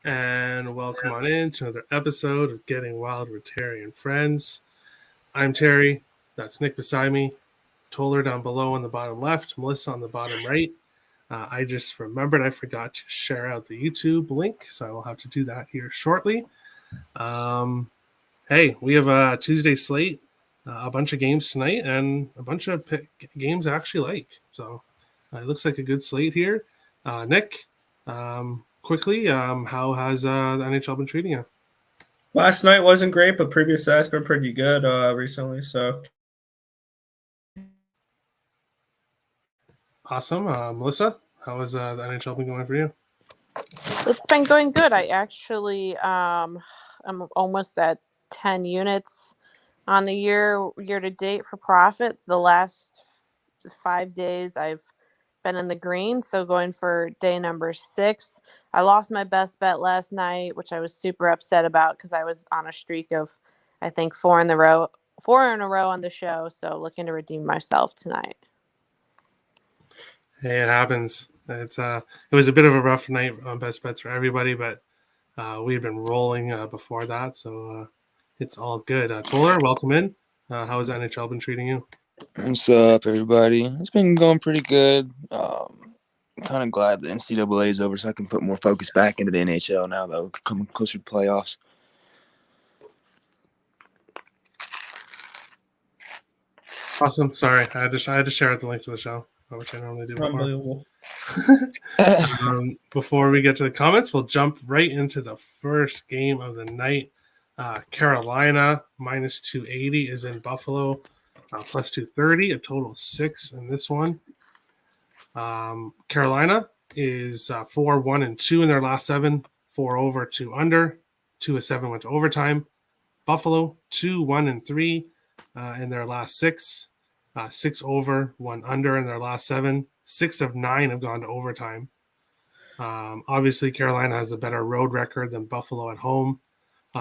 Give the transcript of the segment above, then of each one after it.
and welcome on in to another episode of Getting Wild with Terry and Friends. I'm Terry. That's Nick beside me. Toller down below on the bottom left. Melissa on the bottom right. I just remembered I forgot to share out the YouTube link, so I will have to do that here shortly. Hey, we have a Tuesday slate, a bunch of games tonight, and a bunch of games I actually like. So it looks like a good slate here. Nick, quickly, how has the NHL been treating you? Last night wasn't great, but previous to that's been pretty good recently. So Awesome. Melissa, how has the NHL been going for you? It's been going good. I actually I'm almost at 10 units on the year to date for profit. The last 5 days I've been in the green, so going for day number 6. I lost my best bet last night, which I was super upset about because I was on a streak of I think 4 in a row on the show, so looking to redeem myself tonight. Hey, it happens. It was a bit of a rough night on best bets for everybody, but we've been rolling before that, so it's all good. Toller, welcome in. How has NHL been treating you? What's up, everybody? It's been going pretty good. Kind of glad the NCAA is over so I can put more focus back into the NHL now, though, coming closer to playoffs. Awesome. Sorry, I had to share out the link to the show, which I normally do before. unbelievable. Before we get to the comments, we'll jump right into the first game of the night. Carolina minus 280 is in Buffalo, plus 230, a total of 6 in this one. Carolina is 4-1-2 in their last 7, 4 over, 2 under, 2 of 7 went to overtime. Buffalo 2-1-3 in their last 6, 6 over, 1 under in their last 7. 6 of 9 have gone to overtime. Obviously, Carolina has a better road record than Buffalo at home.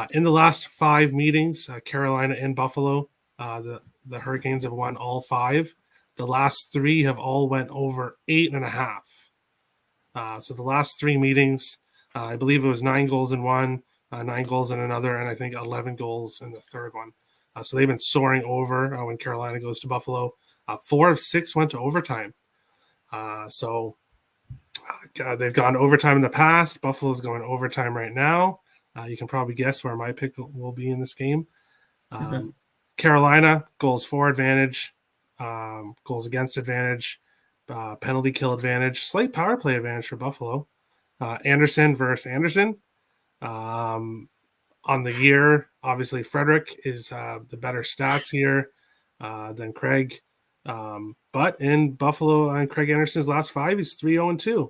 In the last 5 meetings, Carolina and Buffalo, the Hurricanes have won all 5. The last 3 have all went over 8.5. So the last 3 meetings, I believe it was 9 goals in one, 9 goals in another, and I think 11 goals in the third one. So they've been soaring over when Carolina goes to Buffalo. 4 of 6 went to overtime. So they've gone to overtime in the past. Buffalo's going to overtime right now. You can probably guess where my pick will be in this game. Carolina, goals for advantage, goals against advantage, penalty kill advantage, slight power play advantage for Buffalo. Anderson versus Anderson. On the year, obviously Frederick is the better stats here than Craig. But in Buffalo and Craig Anderson's last 5, he's 3-0-2.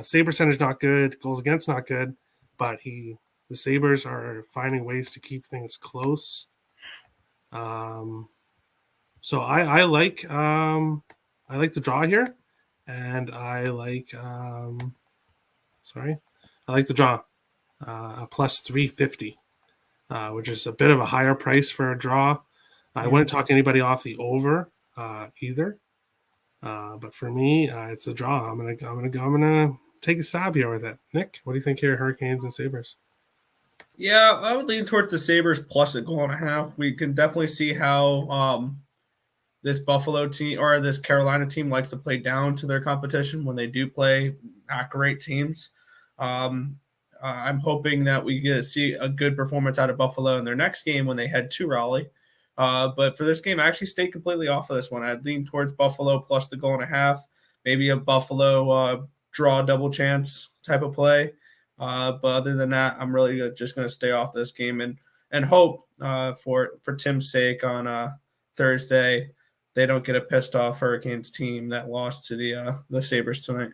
Save percentage not good, goals against not good, but the Sabres are finding ways to keep things close. So I like the draw here, and I like the draw, a plus 350, which is a bit of a higher price for a draw. I wouldn't talk anybody off the over either, but for me, it's the draw. I'm gonna take a stab here with it. Nick, what do you think here, Hurricanes and Sabres? Yeah, I would lean towards the Sabres plus a goal and a half. We can definitely see how this Buffalo team or this Carolina team likes to play down to their competition when they do play not great teams. I'm hoping that we get to see a good performance out of Buffalo in their next game when they head to Raleigh. But for this game, I actually stayed completely off of this one. I'd lean towards Buffalo plus the goal and a half, maybe a Buffalo draw double chance type of play. But other than that, I'm really just going to stay off this game and hope for Tim's sake on Thursday they don't get a pissed off Hurricanes team that lost to the Sabres tonight.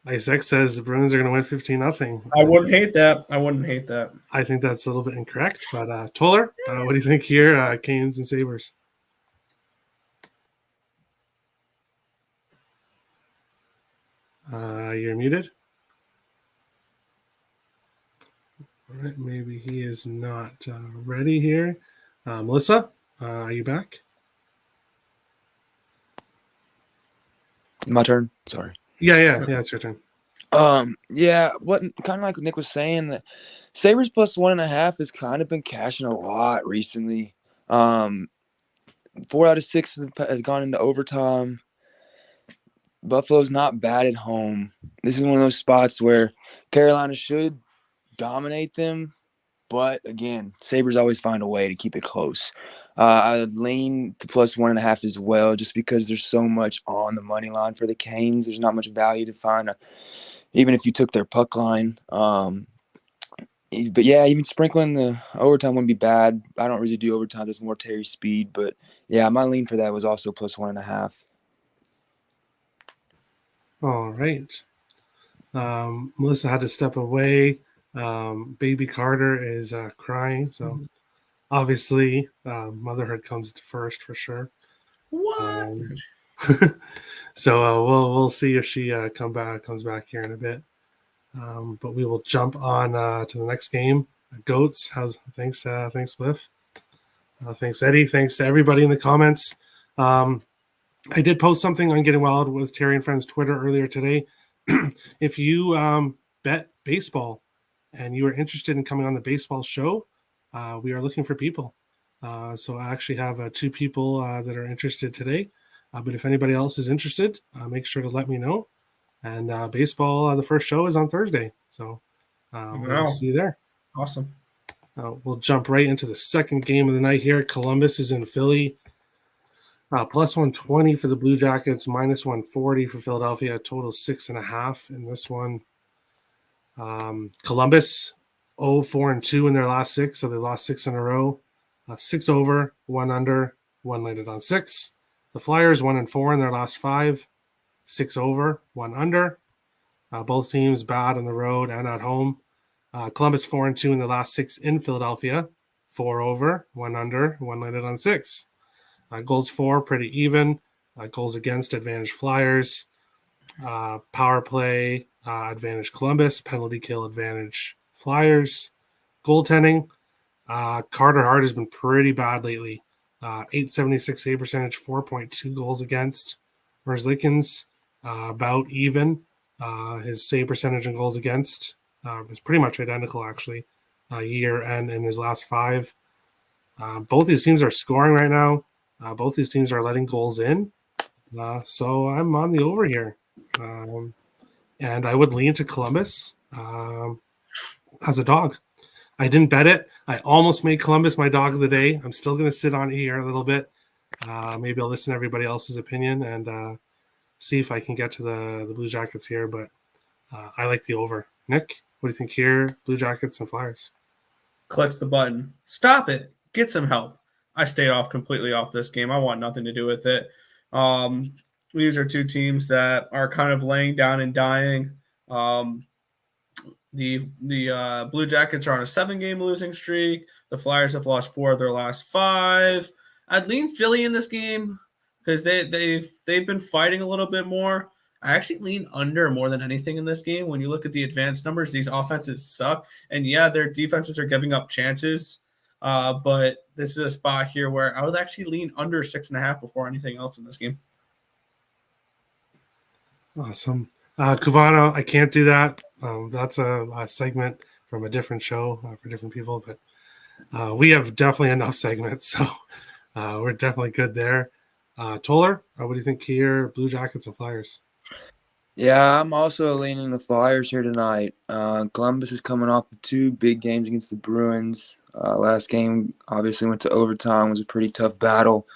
Isaac says the Bruins are going to win 15-0. I wouldn't hate that. I think that's a little bit incorrect. But Toller, what do you think here, Canes and Sabres? You're muted. All right, maybe he is not ready here. Melissa, are you back? My turn. Sorry. Yeah, it's your turn. Yeah, what kind of like Nick was saying, that Sabres plus 1.5 has kind of been cashing a lot recently. 4 out of 6 have gone into overtime. Buffalo's not bad at home. This is one of those spots where Carolina should dominate them, but again, Sabres always find a way to keep it close. I would lean to plus 1.5 as well, just because there's so much on the money line for the Canes. There's not much value to find, even if you took their puck line. But yeah, even sprinkling the overtime wouldn't be bad. I don't really do overtime. There's more Terry speed, but yeah, my lean for that was also plus 1.5. All right. Melissa had to step away. Baby Carter is crying, so obviously motherhood comes first for sure. What? So we'll see if she comes back here in a bit. But we will jump on to the next game. Goats, thanks Cliff. Thanks Eddie. Thanks to everybody in the comments. I did post something on Getting Wild with Terry and Friends Twitter earlier today. If you bet baseball and you are interested in coming on the baseball show, we are looking for people. So I actually have 2 people that are interested today. But if anybody else is interested, make sure to let me know. And baseball, the first show is on Thursday. So we'll see you there. Awesome. We'll jump right into the second game of the night here. Columbus is in Philly. Plus 120 for the Blue Jackets, minus 140 for Philadelphia. Total 6.5 in this one. Columbus 0-4-2 in their last 6, so they lost 6 in a row. 6 over, 1 under, 1 landed on 6. The Flyers 1-4 in their last 5, 6 over, 1 under. Both teams bad on the road and at home. Columbus 4-2 in the last 6 in Philadelphia, 4 over, 1 under, 1 landed on 6. Goals for, pretty even. Goals against, advantage Flyers. Power play, advantage Columbus. Penalty kill, advantage Flyers. Goaltending, Carter Hart has been pretty bad lately. 876 save percentage, 4.2 goals against. Merzlikins, about even. His save percentage and goals against is pretty much identical, actually, year and in his last 5. Both these teams are scoring right now. Both these teams are letting goals in. So I'm on the over here. And I would lean to Columbus as a dog. I didn't bet it. I almost made Columbus my dog of the day. I'm still going to sit on it here a little bit. Maybe I'll listen to everybody else's opinion and see if I can get to the Blue Jackets here. But I like the over. Nick, what do you think here? Blue Jackets and Flyers. Clicks the button. Stop it. Get some help. I stayed completely off this game. I want nothing to do with it. These are 2 teams that are kind of laying down and dying. The Blue Jackets are on a 7-game losing streak. The Flyers have lost 4 of their last 5. I'd lean Philly in this game because they've been fighting a little bit more. I actually lean under more than anything in this game. When you look at the advanced numbers, these offenses suck. And yeah, their defenses are giving up chances. But this is a spot here where I would actually lean under 6.5 before anything else in this game. Awesome. Cuvano, I can't do that. That's a segment from a different show for different people, but we have definitely enough segments, so we're definitely good there. Toller, what do you think here? Blue Jackets and Flyers. Yeah, I'm also leaning the Flyers here tonight. Columbus is coming off of 2 big games against the Bruins. Last game obviously went to overtime. It was a pretty tough battle.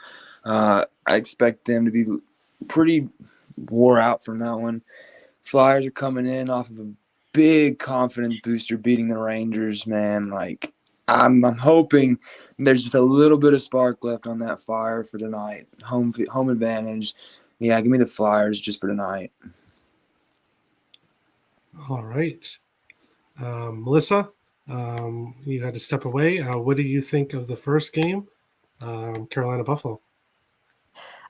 I expect them to be pretty wore out from that one. Flyers are coming in off of a big confidence booster, beating the Rangers, man. Like, I'm hoping there's just a little bit of spark left on that fire for tonight. Home advantage. Yeah, give me the Flyers just for tonight. All right. Melissa, you had to step away. What do you think of the first game? Carolina Buffalo.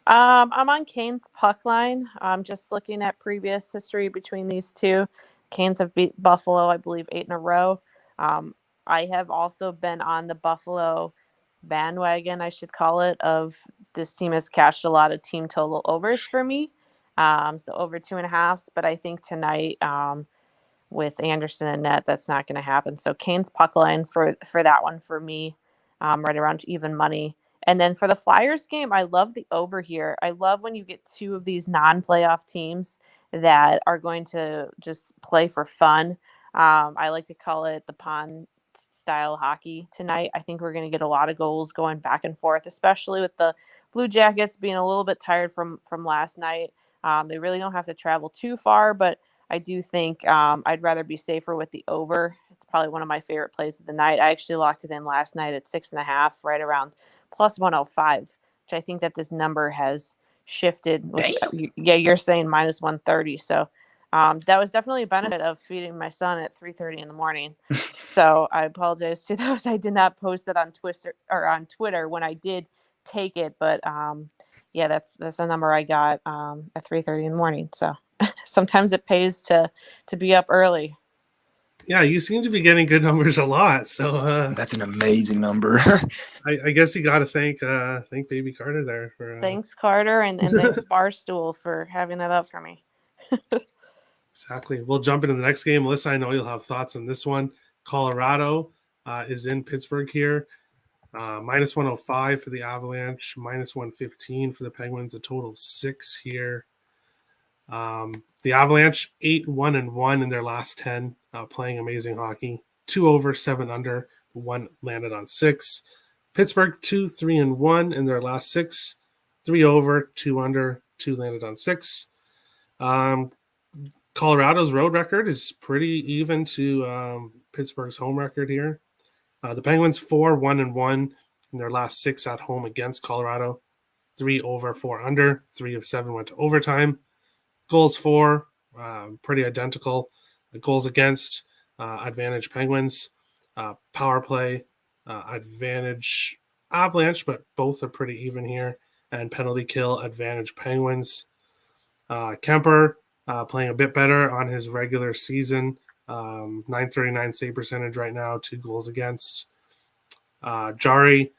I'm on Canes puck line. I'm just looking at previous history between these 2. Canes have beat Buffalo, I believe, 8 in a row. I have also been on the Buffalo bandwagon, I should call it, of this team has cashed a lot of team total overs for me. So over 2.5. But I think tonight with Anderson and net. That's not going to happen. So Kane's puck line for that one for me, right around even money. And then for the Flyers game, I love the over here. I love when you get two of these non-playoff teams that are going to just play for fun. I like to call it the pond style hockey tonight. I think we're going to get a lot of goals going back and forth, especially with the Blue Jackets being a little bit tired from last night. They really don't have to travel too far, but I do think I'd rather be safer with the over. It's probably one of my favorite plays of the night. I actually locked it in last night at 6.5, right around plus 105, which I think that this number has shifted. Which, yeah, you're saying minus 130. So that was definitely a benefit of feeding my son at 3:30 in the morning. So I apologize to those. I did not post it on Twitter when I did take it, but yeah, that's a number I got at 3:30 in the morning. So sometimes it pays to be up early. Yeah, you seem to be getting good numbers a lot. So that's an amazing number. I guess you got to thank Baby Carter there for. Thanks, Carter, and thanks Barstool for having that up for me. Exactly. We'll jump into the next game. Melissa, I know you'll have thoughts on this one. Colorado is in Pittsburgh here. Minus 105 for the Avalanche, minus 115 for the Penguins, a total of 6 here. The Avalanche 8-1-1 in their last 10, playing amazing hockey. 2 over, 7 under, 1 landed on 6. Pittsburgh 2-3-1 in their last 6, 3 over, 2 under, 2 landed on 6. Colorado's road record is pretty even to Pittsburgh's home record here. The Penguins 4-1-1 in their last 6 at home against Colorado. 3 over, 4 under. 3 of 7 went to overtime. Goals for, pretty identical. Goals against, advantage Penguins. Power play, advantage Avalanche, but both are pretty even here. And penalty kill, advantage Penguins. Kemper playing a bit better on his regular season. 939 save percentage right now, 2 goals against. Jari,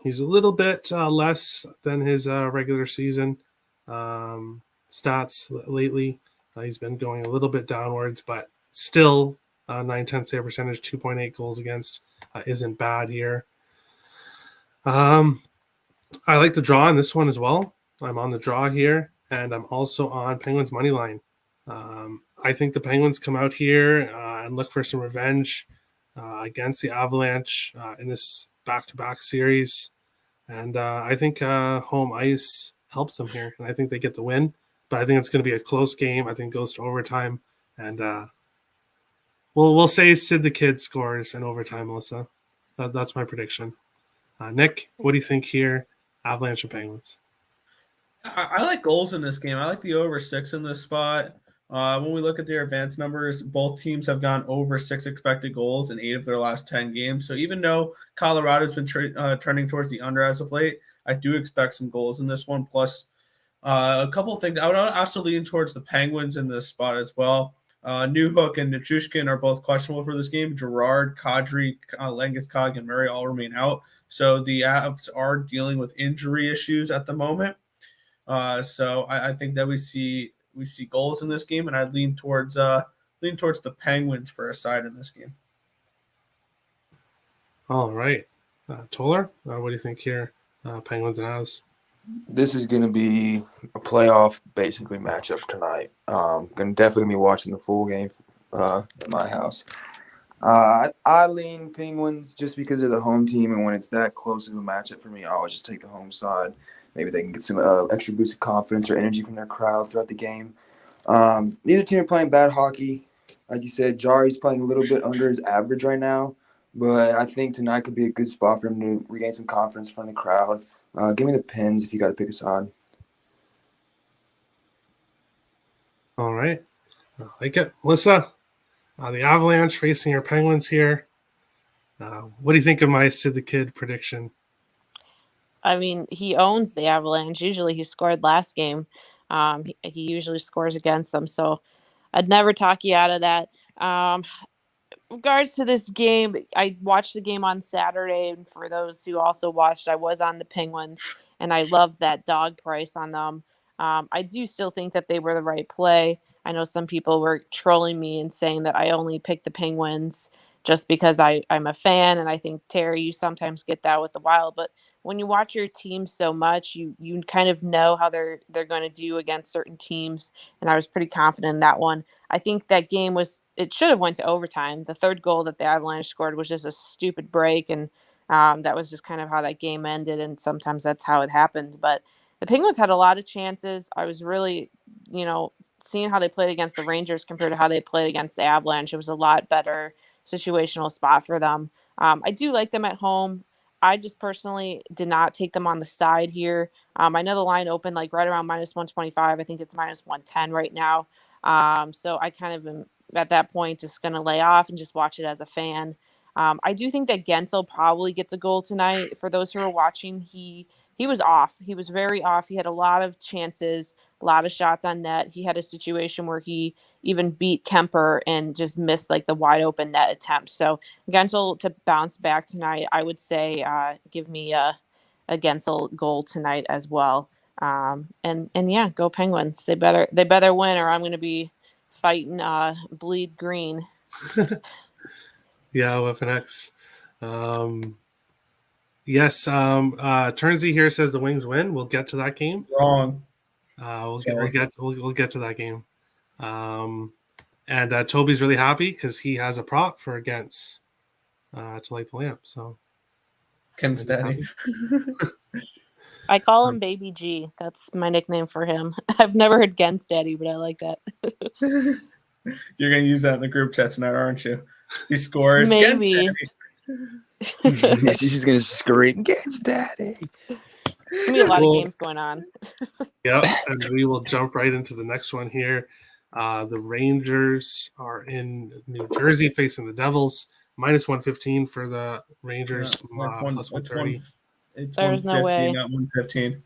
he's a little bit less than his regular season stats lately. He's been going a little bit downwards, but still 910 save percentage, 2.8 goals against isn't bad here. I like the draw on this one as well. I'm on the draw here, and I'm also on Penguins money line. I think the Penguins come out here and look for some revenge against the Avalanche in this back-to-back series. And I think home ice helps them here, and I think they get the win. But I think it's going to be a close game. I think it goes to overtime. And we'll say Sid the Kid scores in overtime, Melissa. That's my prediction. Nick, what do you think here? Avalanche and Penguins. I like goals in this game. I like the over 6 in this spot. When we look at their advanced numbers, both teams have gone over 6 expected goals in 8 of their last 10 games. So even though Colorado's been trending towards the under as of late, I do expect some goals in this one. Plus, a couple of things. I would also lean towards the Penguins in this spot as well. Newhook and Nichushkin are both questionable for this game. Gerard, Kadri, Landeskog, and Murray all remain out. So the Avs are dealing with injury issues at the moment. So I think that we see goals in this game, and I'd lean towards the Penguins for a side in this game. All right. Toller, what do you think here? Penguins and Avs. This is going to be a playoff, basically, matchup tonight. Going to definitely be watching the full game at my house. I lean Penguins just because of the home team, and when it's that close of a matchup for me, I always just take the home side. Maybe they can get some extra boost of confidence or energy from their crowd throughout the game. Neither team are playing bad hockey. Like you said, Jari's playing a little bit under his average right now, but I think tonight could be a good spot for him to regain some confidence from the crowd. Give me the Pens if you got to pick a side. All right. I like it. Melissa, the Avalanche facing your Penguins here. What do you think of my Sid the Kid prediction? I mean, he owns the Avalanche. Usually he scored last game. He usually scores against them. So I'd never talk you out of that. Regards to this game, I watched the game on Saturday, and for those who also watched, I was on the Penguins, and I love that dog price on them. I do still think that they were the right play. I know some people were trolling me and saying that I only picked the Penguins just because I'm a fan, and I think, Terry, you sometimes get that with the Wild. But when you watch your team so much, you kind of know how they're going to do against certain teams, and I was pretty confident in that one. I think that game it should have went to overtime. The third goal that the Avalanche scored was just a stupid break, and that was just kind of how that game ended, and sometimes that's how it happened. But the Penguins had a lot of chances. I was really, seeing how they played against the Rangers compared to how they played against the Avalanche. It was a lot better situational spot for them. I do like them at home. I just personally did not take them on the side here. I know the line opened like right around -125. I think it's -110 right now. So I kind of am at that point just going to lay off and just watch it as a fan. I do think that Gensel probably gets a goal tonight. For those who are watching, he was off. He was very off. He had a lot of chances, a lot of shots on net. He had a situation where he even beat Kemper and just missed like the wide open net attempt. So Gensel to bounce back tonight, I would say give me a Gensel goal tonight as well. And yeah, go Penguins. They better win, or I'm going to be fighting bleed green. Yeah, WFNX. Yes, Turnsy here says the Wings win. We'll get to that game. Wrong. We'll get to that game. And Toby's really happy because he has a prop for against to light the lamp. So Ken's daddy. I call him Baby G. That's my nickname for him. I've never heard Gen's daddy, but I like that. You're gonna use that in the group chat tonight, aren't you? He scores. Maybe. She's just gonna scream, "Gen's daddy!" There's gonna be a lot of games going on. Yep, and we will jump right into the next one here. The Rangers are in New Jersey facing the Devils. -115 for the Rangers, plus 130. There's no way. Not 115.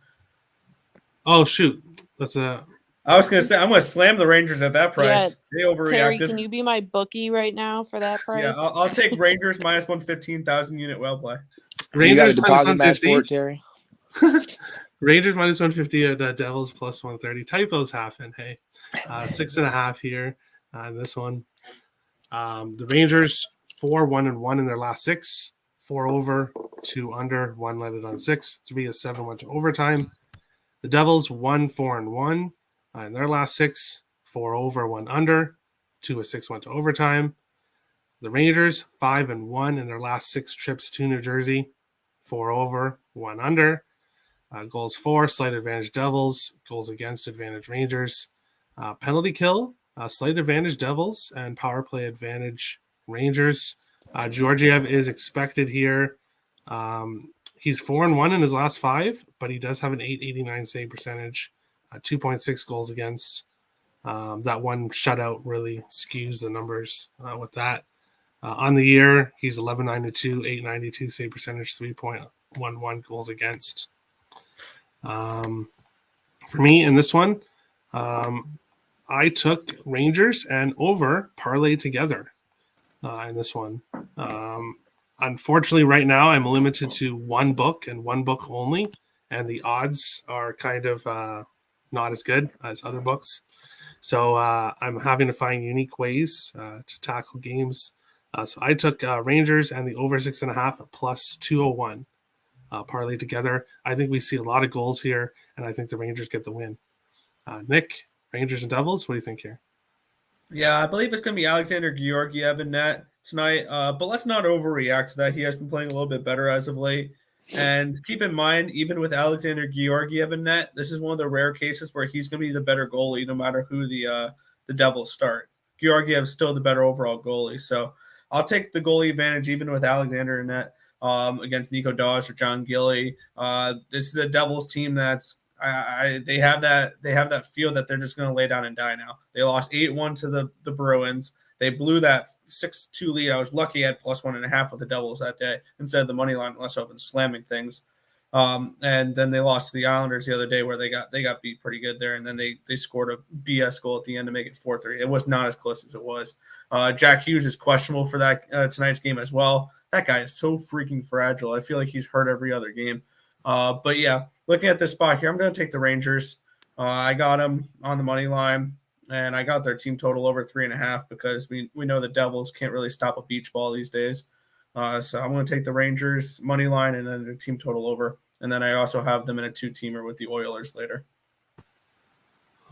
Oh shoot, that's a. I was gonna say I'm gonna slam the Rangers at that price. They overreacted. Terry, can you be my bookie right now for that price? Yeah, I'll take Rangers -115,000 unit well play. You got a deposit match for it, Terry? Rangers -150, the Devils plus 130. Typos happen. Hey, 6.5 here on this one. The Rangers 4-1-1 in their last 6. 4 over, 2 under, 1 let it on 6. 3 of 7 went to overtime. The Devils 1-4-1 in their last 6. 4 over, 1 under, 2 of 6 went to overtime. The Rangers 5-1 in their last 6 trips to New Jersey. 4 over, 1 under. Goals for, slight advantage Devils. Goals against, advantage Rangers. Penalty kill, slight advantage Devils, and power play advantage Rangers. Georgiev is expected here. He's 4-1 in his last 5, but he does have an .889 save percentage, 2.6 goals against. That one shutout really skews the numbers with that. On the year, he's 11.92, .892 save percentage, 3.11 goals against. For me in this one, I took Rangers and over parlay together in this one. Unfortunately, right now I'm limited to one book and one book only, and the odds are kind of not as good as other books. So I'm having to find unique ways to tackle games. So I took Rangers and the over 6.5 plus 201 parlay together. I think we see a lot of goals here, and I think the Rangers get the win. Nick, Rangers and Devils, what do you think here? Yeah, I believe it's going to be Alexander Georgiev in net tonight, but let's not overreact to that. He has been playing a little bit better as of late. And keep in mind, even with Alexander Georgiev in net, this is one of the rare cases where he's going to be the better goalie no matter who the Devils start. Georgiev is still the better overall goalie. So I'll take the goalie advantage even with Alexander in net against Nico Daws or John Gilly. This is a Devils team that's they have that feel that they're just going to lay down and die now. They lost 8-1 to the Bruins. They blew that 6-2 lead. I was lucky I had plus 1.5 with the Devils that day instead of the money line unless I've been slamming things. And then they lost to the Islanders the other day where they got beat pretty good there. And then they scored a BS goal at the end to make it 4-3. It was not as close as it was. Jack Hughes is questionable for that tonight's game as well. That guy is so freaking fragile. I feel like he's hurt every other game. But yeah, looking at this spot here, I'm going to take the Rangers. I got them on the money line, and I got their team total over 3.5 because we know the Devils can't really stop a beach ball these days. So I'm going to take the Rangers money line and then their team total over. And then I also have them in a 2-teamer with the Oilers later.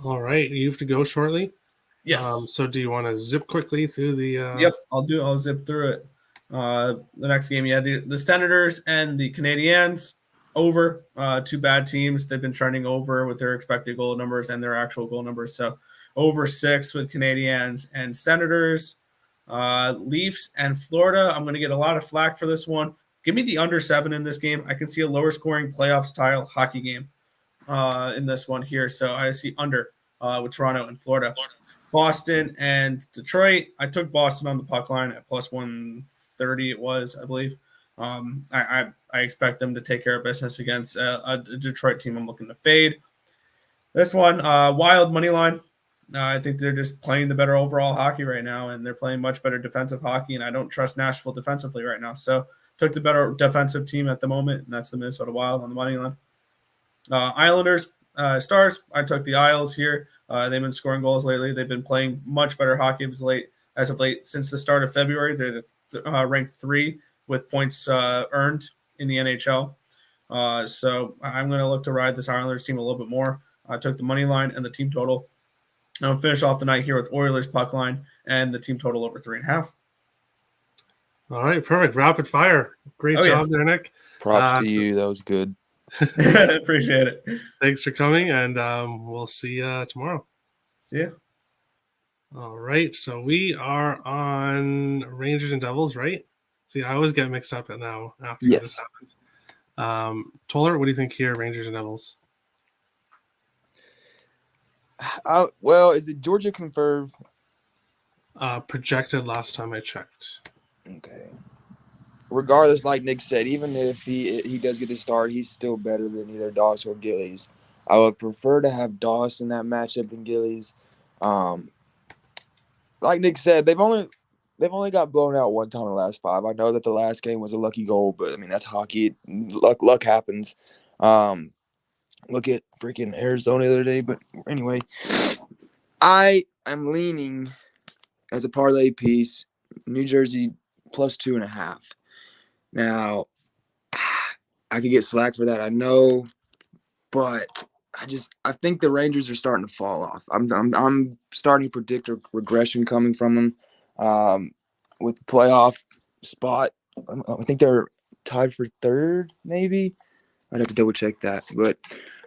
All right. You have to go shortly. Yes. So do you want to zip quickly through the? Yep, I'll zip through it. The next game, the Senators and the Canadiens over. Two bad teams. They've been trending over with their expected goal numbers and their actual goal numbers. So over 6 with Canadiens and Senators. Leafs and Florida. I'm going to get a lot of flack for this one. Give me the under 7 in this game. I can see a lower scoring playoff style hockey game in this one here. So I see under with Toronto and Florida. Boston and Detroit. I took Boston on the puck line at plus 130. It was, I believe. I expect them to take care of business against a Detroit team I'm looking to fade. This one, Wild money line. I think they're just playing the better overall hockey right now, and they're playing much better defensive hockey, and I don't trust Nashville defensively right now. So took the better defensive team at the moment, and that's the Minnesota Wild on the money line. Islanders, Stars. I took the Isles here. They've been scoring goals lately. They've been playing much better hockey as of late. Since the start of February, they're ranked 3 with points earned in the NHL. So I'm going to look to ride this Islanders team a little bit more. I took the money line and the team total. I'll finish off the night here with Oilers puck line and the team total over 3.5. All right, perfect. Rapid fire. Great job there, Nick. Props to you. That was good. Appreciate it. Thanks for coming, and we'll see you tomorrow. See ya. All right, so we are on Rangers and Devils, right? See, I always get mixed up now after this happens. Toller, what do you think here, Rangers and Devils? Well, is it Georgia confirmed? Projected last time I checked. Okay. Regardless, like Nick said, even if he does get the start, he's still better than either Doss or Gillies. I would prefer to have Doss in that matchup than Gillies. Like Nick said, they've only got blown out one time in the last 5. I know that the last game was a lucky goal, but I mean that's hockey. Luck happens. Look at freaking Arizona the other day, but anyway, I am leaning as a parlay piece, New Jersey plus 2.5. Now, I could get slack for that, I know, but I think the Rangers are starting to fall off. I'm starting to predict a regression coming from them with the playoff spot. I think they're tied for 3rd, maybe. I'd have to double check that, but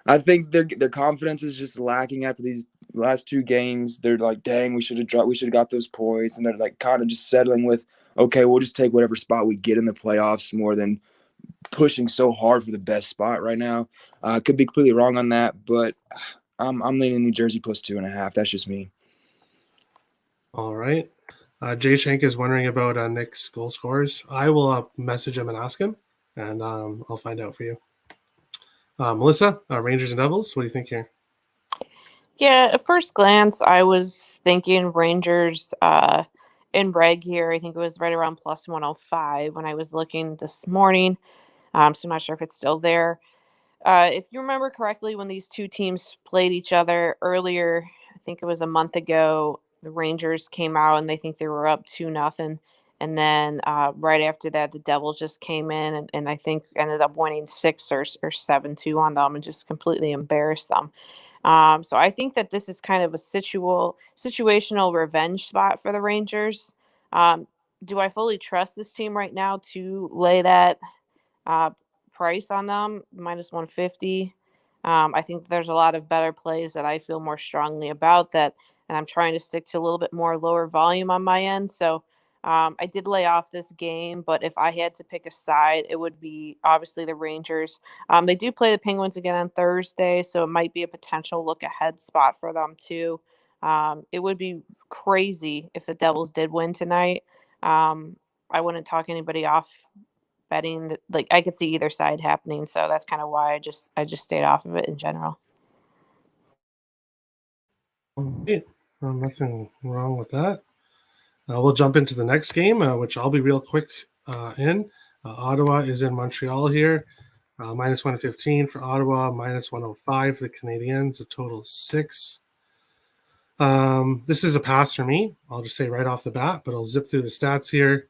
I think their confidence is just lacking after these last 2 games. They're like, dang, we should have got those points, and they're like kind of just settling with, okay, we'll just take whatever spot we get in the playoffs more than pushing so hard for the best spot right now. Could be completely wrong on that, but I'm leaning New Jersey plus 2.5. That's just me. All right. Jay Shank is wondering about Nick's goal scores. I will message him and ask him, and I'll find out for you. Melissa, Rangers and Devils, what do you think here? Yeah, at first glance, I was thinking Rangers in reg here. I think it was right around plus 105 when I was looking this morning. So I'm not sure if it's still there. If you remember correctly, when these two teams played each other earlier, I think it was a month ago, the Rangers came out and they think they were up 2-0. And then right after that, the Devils just came in and I think ended up winning 6 or 7-2 on them and just completely embarrassed them. So I think that this is kind of a situational revenge spot for the Rangers. Do I fully trust this team right now to lay that price on them, minus 150? I think there's a lot of better plays that I feel more strongly about that, and I'm trying to stick to a little bit more lower volume on my end. So I did lay off this game, but if I had to pick a side, it would be obviously the Rangers. They do play the Penguins again on Thursday, so it might be a potential look-ahead spot for them too. It would be crazy if the Devils did win tonight. I wouldn't talk anybody off betting that. Like, I could see either side happening, so that's kind of why I just stayed off of it in general. Okay. Nothing wrong with that. We'll jump into the next game, which I'll be real quick in. Ottawa is in Montreal here. Minus 115 for Ottawa, minus 105 for the Canadiens, a total of 6. This is a pass for me. I'll just say right off the bat, but I'll zip through the stats here.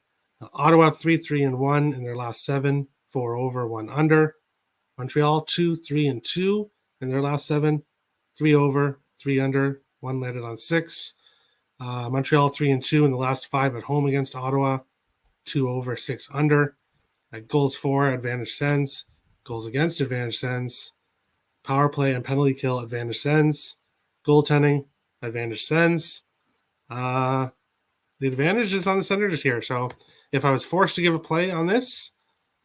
Ottawa 3-3-1 in their last 7, 4 over, 1 under. Montreal 2-3-2 in their last 7, 3 over, 3 under, 1 landed on 6. Montreal 3-2 in the last 5 at home against Ottawa, 2 over, 6 under. Goals for, advantage Sens. Goals against, advantage Sens. Power play and penalty kill, advantage Sens. Goaltending, advantage Sens. The advantage is on the Senators here. So if I was forced to give a play on this,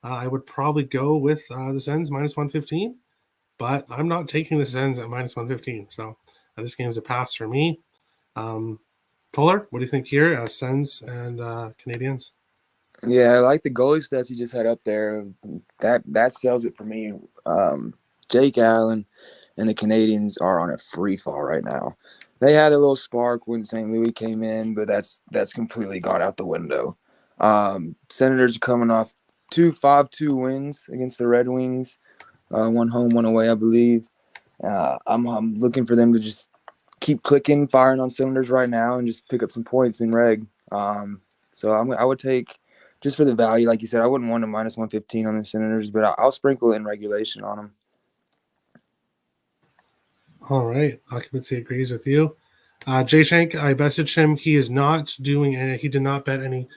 I would probably go with the Sens minus 115. But I'm not taking the Sens at minus 115. So this game's a pass for me. Fuller, what do you think here? Sens and Canadiens? Yeah, I like the goalie stats you just had up there. That sells it for me. Jake Allen and the Canadiens are on a free fall right now. They had a little spark when St. Louis came in, but that's completely gone out the window. Senators are coming off 2 5-2 wins against the Red Wings, 1 home, 1 away, I believe. I'm looking for them to just keep clicking, firing on cylinders right now, and just pick up some points in reg. So I would take, just for the value, like you said, I wouldn't want a minus 115 on the Senators, but I'll sprinkle in regulation on them. All right. Occupancy agrees with you. Jay Shank, I messaged him. He is not doing any, he did not bet any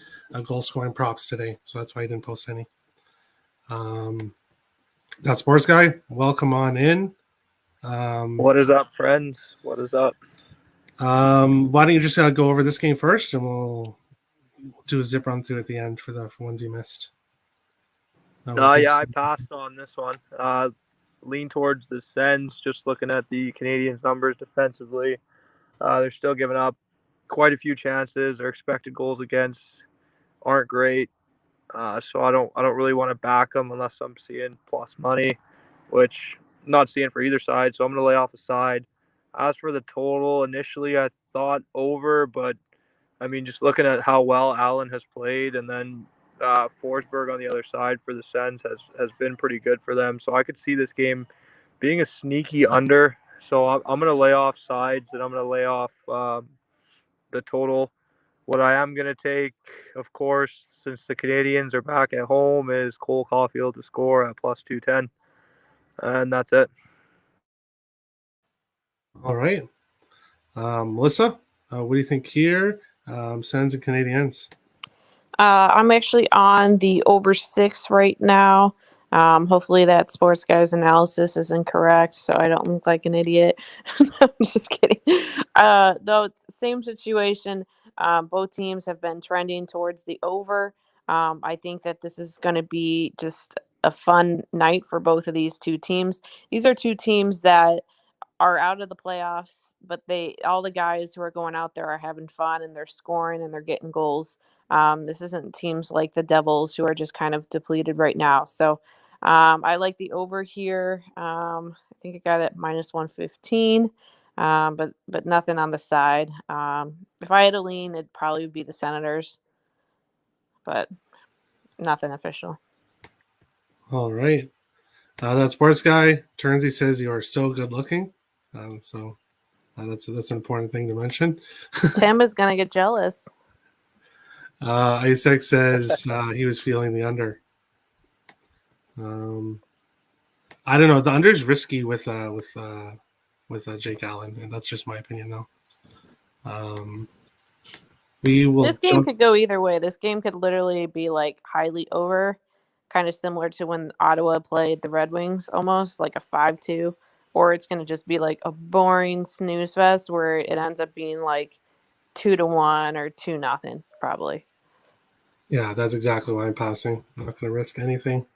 goal scoring props today. So that's why he didn't post any. That sports guy, welcome on in. What is up, friends? What is up? Why don't you just go over this game first, and we'll do a zip run through at the end for ones you missed. Yeah, I passed on this one. Lean towards the Sens, just looking at the Canadiens' numbers defensively. They're still giving up quite a few chances. Their expected goals against aren't great. So I don't really want to back them unless I'm seeing plus money, which I'm not seeing for either side. So I'm going to lay off a side. As for the total, initially I thought over, but I mean, just looking at how well Allen has played, and then Forsberg on the other side for the Sens has been pretty good for them. So I could see this game being a sneaky under. So I'm going to lay off sides, and I'm going to lay off the total. What I am going to take, of course, since the Canadiens are back at home, is Cole Caulfield to score at plus 210. And that's it. All right. Melissa, what do you think here? Sens and Canadiens. I'm actually on the over 6 right now. Hopefully that sports guy's analysis is incorrect, so I don't look like an idiot. I'm just kidding. No, it's the same situation. Both teams have been trending towards the over. I think that this is going to be just a fun night for both of these two teams. These are two teams that are out of the playoffs, but all the guys who are going out there are having fun, and they're scoring and they're getting goals. This isn't teams like the Devils, who are just kind of depleted right now. So I like the over here. I think I got it minus 115, but nothing on the side. If I had a lean, it'd probably be the Senators, but nothing official. All right. That sports guy, Turnsy, says you are so good looking. So that's an important thing to mention. Tim is going to get jealous. Isaac says he was feeling the under. I don't know. The under is risky with Jake Allen, and that's just my opinion, though. This game could go either way. This game could literally be like highly over, kind of similar to when Ottawa played the Red Wings, almost like a 5-2, or it's going to just be like a boring snooze fest where it ends up being like 2-1 or 2-0, probably. Yeah, that's exactly why I'm passing. I'm not going to risk anything.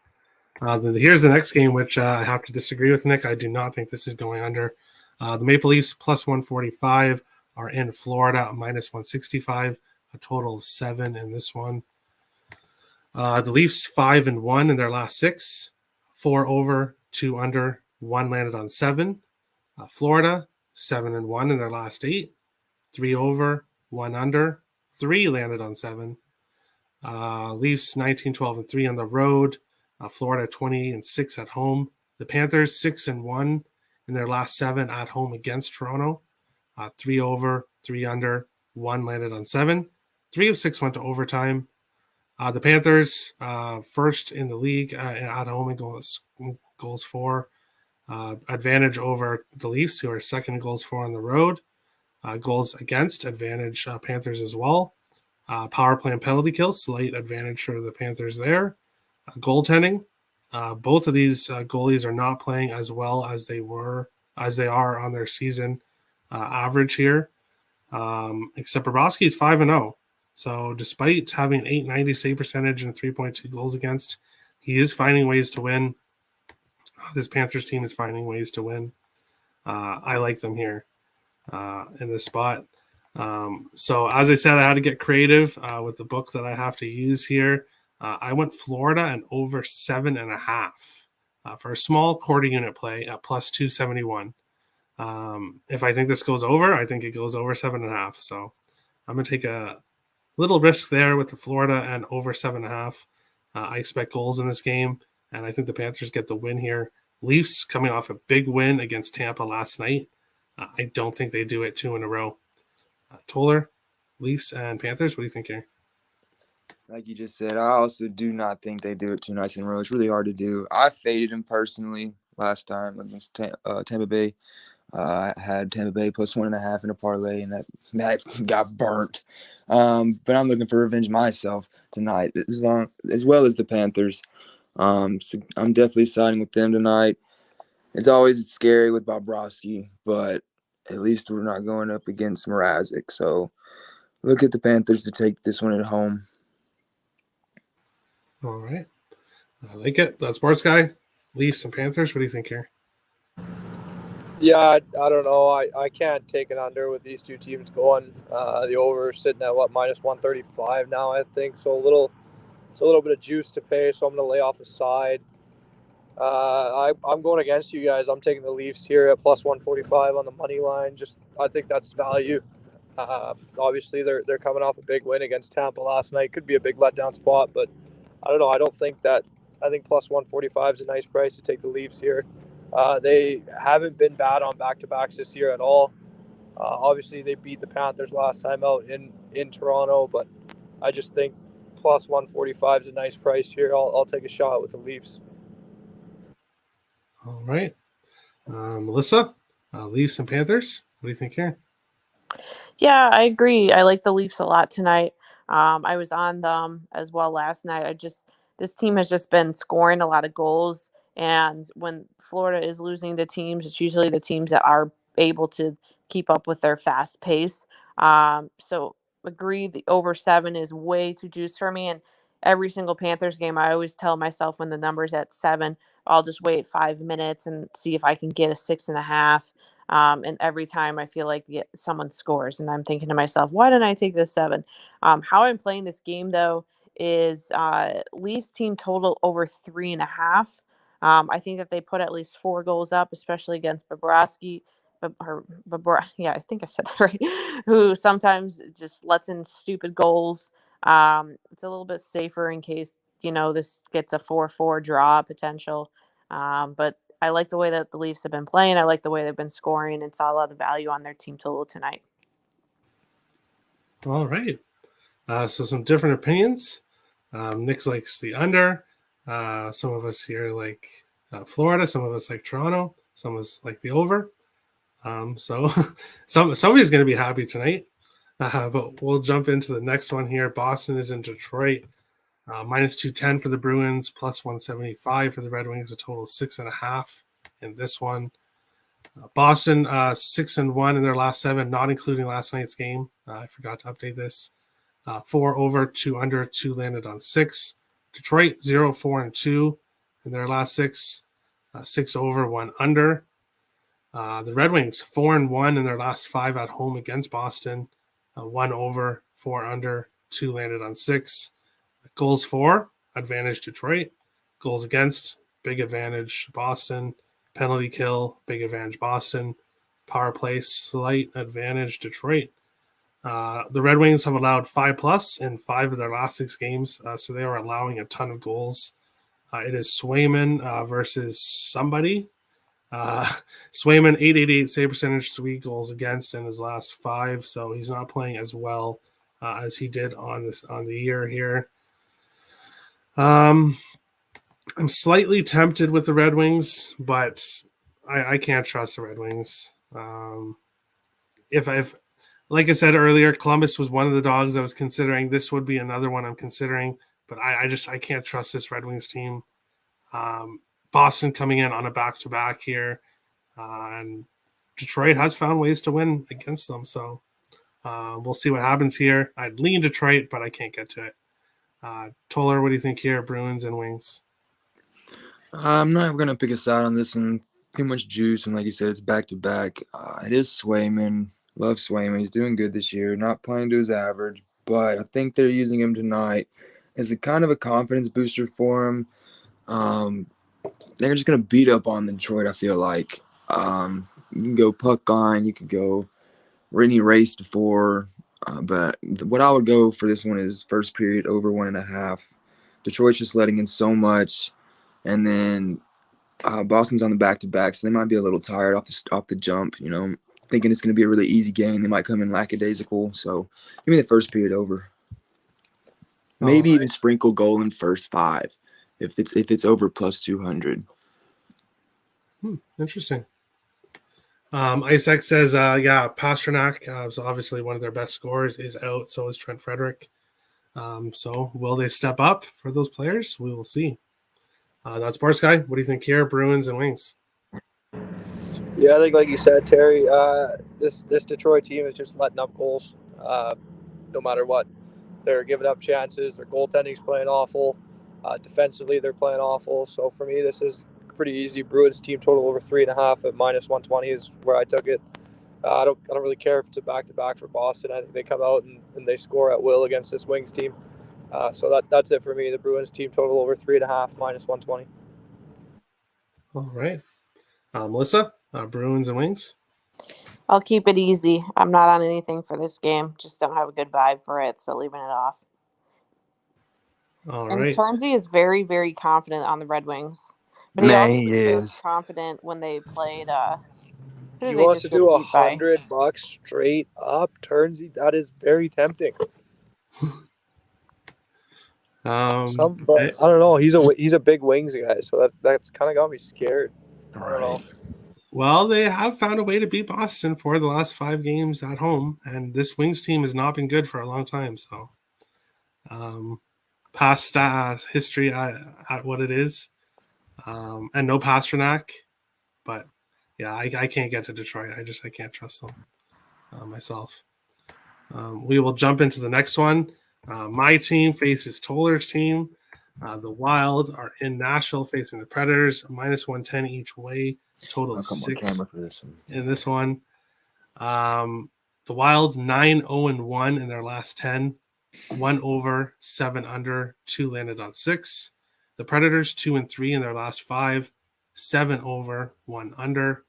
Here's the next game, which I have to disagree with Nick. I do not think this is going under. The Maple Leafs plus 145 are in Florida, minus 165, a total of 7 in this one. The Leafs 5-1 in their last 6, 4 over, 2 under, 1 landed on 7. Florida 7-1 in their last 8, 3 over, 1 under, 3 landed on 7. Leafs 19-12-3 on the road, Florida 20-6 at home. The Panthers 6-1 in their last 7 at home against Toronto. 3 over, 3 under, 1 landed on 7. 3 of 6 went to overtime. The Panthers first in the league at home in goals for. Advantage over the Leafs, who are second in goals for on the road. Goals against, advantage Panthers as well. Power play and penalty kills, slight advantage for the Panthers there. Goaltending, both of these goalies are not playing as well as they are on their season average here. Except Bobrovsky's 5-0. So despite having an .890 save percentage and 3.2 goals against, he is finding ways to win. This Panthers team is finding ways to win. I like them here in this spot. So as I said, I had to get creative with the book that I have to use here. I went Florida and over 7.5 for a small quarter unit play at plus 271. If I think this goes over, I think it goes over 7.5. So I'm going to take a little risk there with the Florida and over 7.5. I expect goals in this game, and I think the Panthers get the win here. Leafs coming off a big win against Tampa last night. I don't think they do it 2 in a row. Toller, Leafs and Panthers, what do you think here? Like you just said, I also do not think they do it 2 nights in a row. It's really hard to do. I faded them personally last time against Tampa Bay. I had Tampa Bay plus 1.5 in a parlay, and that got burnt. But I'm looking for revenge myself tonight, as well as the Panthers. So I'm definitely siding with them tonight. It's always scary with Bobrovsky, but at least we're not going up against Mrazek. So look at the Panthers to take this one at home. All right. I like it. That's Sports Guy. Leafs and Panthers. What do you think here? Yeah, I don't know. I can't take it under with these two teams going. The over sitting at minus 135 now, I think. So it's a little bit of juice to pay. So I'm going to lay off the side. I'm going against you guys. I'm taking the Leafs here at plus 145 on the money line. I think that's value. Obviously, they're coming off a big win against Tampa last night. Could be a big letdown spot, but I don't know. I think plus 145 is a nice price to take the Leafs here. They haven't been bad on back-to-backs this year at all. Obviously, they beat the Panthers last time out in Toronto, but I just think plus 145 is a nice price here. I'll take a shot with the Leafs. All right. Melissa, Leafs and Panthers. What do you think here? Yeah, I agree. I like the Leafs a lot tonight. I was on them as well last night. This team has just been scoring a lot of goals. And when Florida is losing to teams, it's usually the teams that are able to keep up with their fast pace. So agree, the over 7 is way too juice for me. And every single Panthers game, I always tell myself when the number's at 7, I'll just wait 5 minutes and see if I can get a 6.5. And every time I feel like someone scores, and I'm thinking to myself, why didn't I take this 7? How I'm playing this game, though, is Leafs team total over 3.5. I think that they put at least 4 goals up, especially against Bobrovsky. Yeah, I think I said that right. Who sometimes just lets in stupid goals. It's a little bit safer in case this gets a 4-4 draw potential. But I like the way that the Leafs have been playing. I like the way they've been scoring, and saw a lot of value on their team total tonight. All right. So some different opinions. Nick likes the under. Some of us here like Florida. Some of us like Toronto. Some of us like the over. So somebody's going to be happy tonight. But we'll jump into the next one here. Boston is in Detroit. Minus 210 for the Bruins, plus 175 for the Red Wings, a total of 6.5 in this one. Boston 6-1 in their last 7, not including last night's game. I forgot to update this. 4 over, 2 under, 2 landed on 6. Detroit 0-4-2 in their last 6. 6 over, 1 under. The Red Wings 4-1 in their last 5 at home against Boston. 1 over, 4 under, 2 landed on 6. Goals for, advantage Detroit. Goals against, big advantage Boston. Penalty kill, big advantage Boston. Power play, slight advantage Detroit. The Red Wings have allowed 5+ in 5 of their last 6 games, so they are allowing a ton of goals It is Swayman versus somebody. Swayman, 888 save percentage, 3 goals against in his last 5, so he's not playing as well as he did on the year here. I'm slightly tempted with the Red Wings, but I can't trust the Red Wings. If like I said earlier, Columbus was one of the dogs I was considering. This would be another one I'm considering, but I can't trust this Red Wings team. Boston coming in on a back-to-back here, and Detroit has found ways to win against them. So we'll see what happens here. I'd lean Detroit, but I can't get to it. Toller, what do you think here? Bruins and Wings. I'm not going to pick a side on this one. Too much juice, and like you said, it's back-to-back. It is Swayman. Love Swayman. He's doing good this year. Not playing to his average, but I think they're using him tonight as a kind of a confidence booster for him. They're just going to beat up on Detroit, I feel like. You can go puck line. You could go Whitney race to 4. But what I would go for this one is first period over 1.5. Detroit's just letting in so much. And then Boston's on the back-to-back, so they might be a little tired off the jump, thinking it's going to be a really easy game. They might come in lackadaisical. So give me the first period over. Maybe even sprinkle goal in first 5 if it's over plus 200. Interesting. Isaac says, Pastrnak is obviously one of their best scorers, is out. So is Trent Frederick. So will they step up for those players? We will see. That's Sports Guy. What do you think here, Bruins and Wings? Yeah, I think like you said, Terry, this Detroit team is just letting up goals no matter what. They're giving up chances. Their goaltending's playing awful. Defensively, they're playing awful. So for me, this is pretty easy. Bruins team total over 3.5 at minus 120 is where I took it. I don't really care if it's a back-to-back for Boston. I think they come out and they score at will against this Wings team. So that's it for me. The Bruins team total over 3.5 minus 120. All right. Melissa, Bruins and Wings? I'll keep it easy. I'm not on anything for this game. Just don't have a good vibe for it, so leaving it off. All and right. Tornsey is very, very confident on the Red Wings. But He very is confident when they played He wants to do $100 straight up. Turnsey, that is very tempting. I don't know. He's a big Wings guy, so that's kind of got me scared. I don't know. Well, they have found a way to beat Boston for the last 5 games at home, and this Wings team has not been good for a long time. So, past history at what it is, and no Pastrnak, but yeah, I can't get to Detroit. I can't trust them myself. We will jump into the next one. My team faces Toller's team. The Wild are in Nashville facing the Predators, minus 110 each way. Total 6 for this one. in this one. The Wild 9-0-1 in their last 10. 1 over, 7 under, 2 landed on 6. The Predators 2-3 in their last 5. 7 over, 1 under.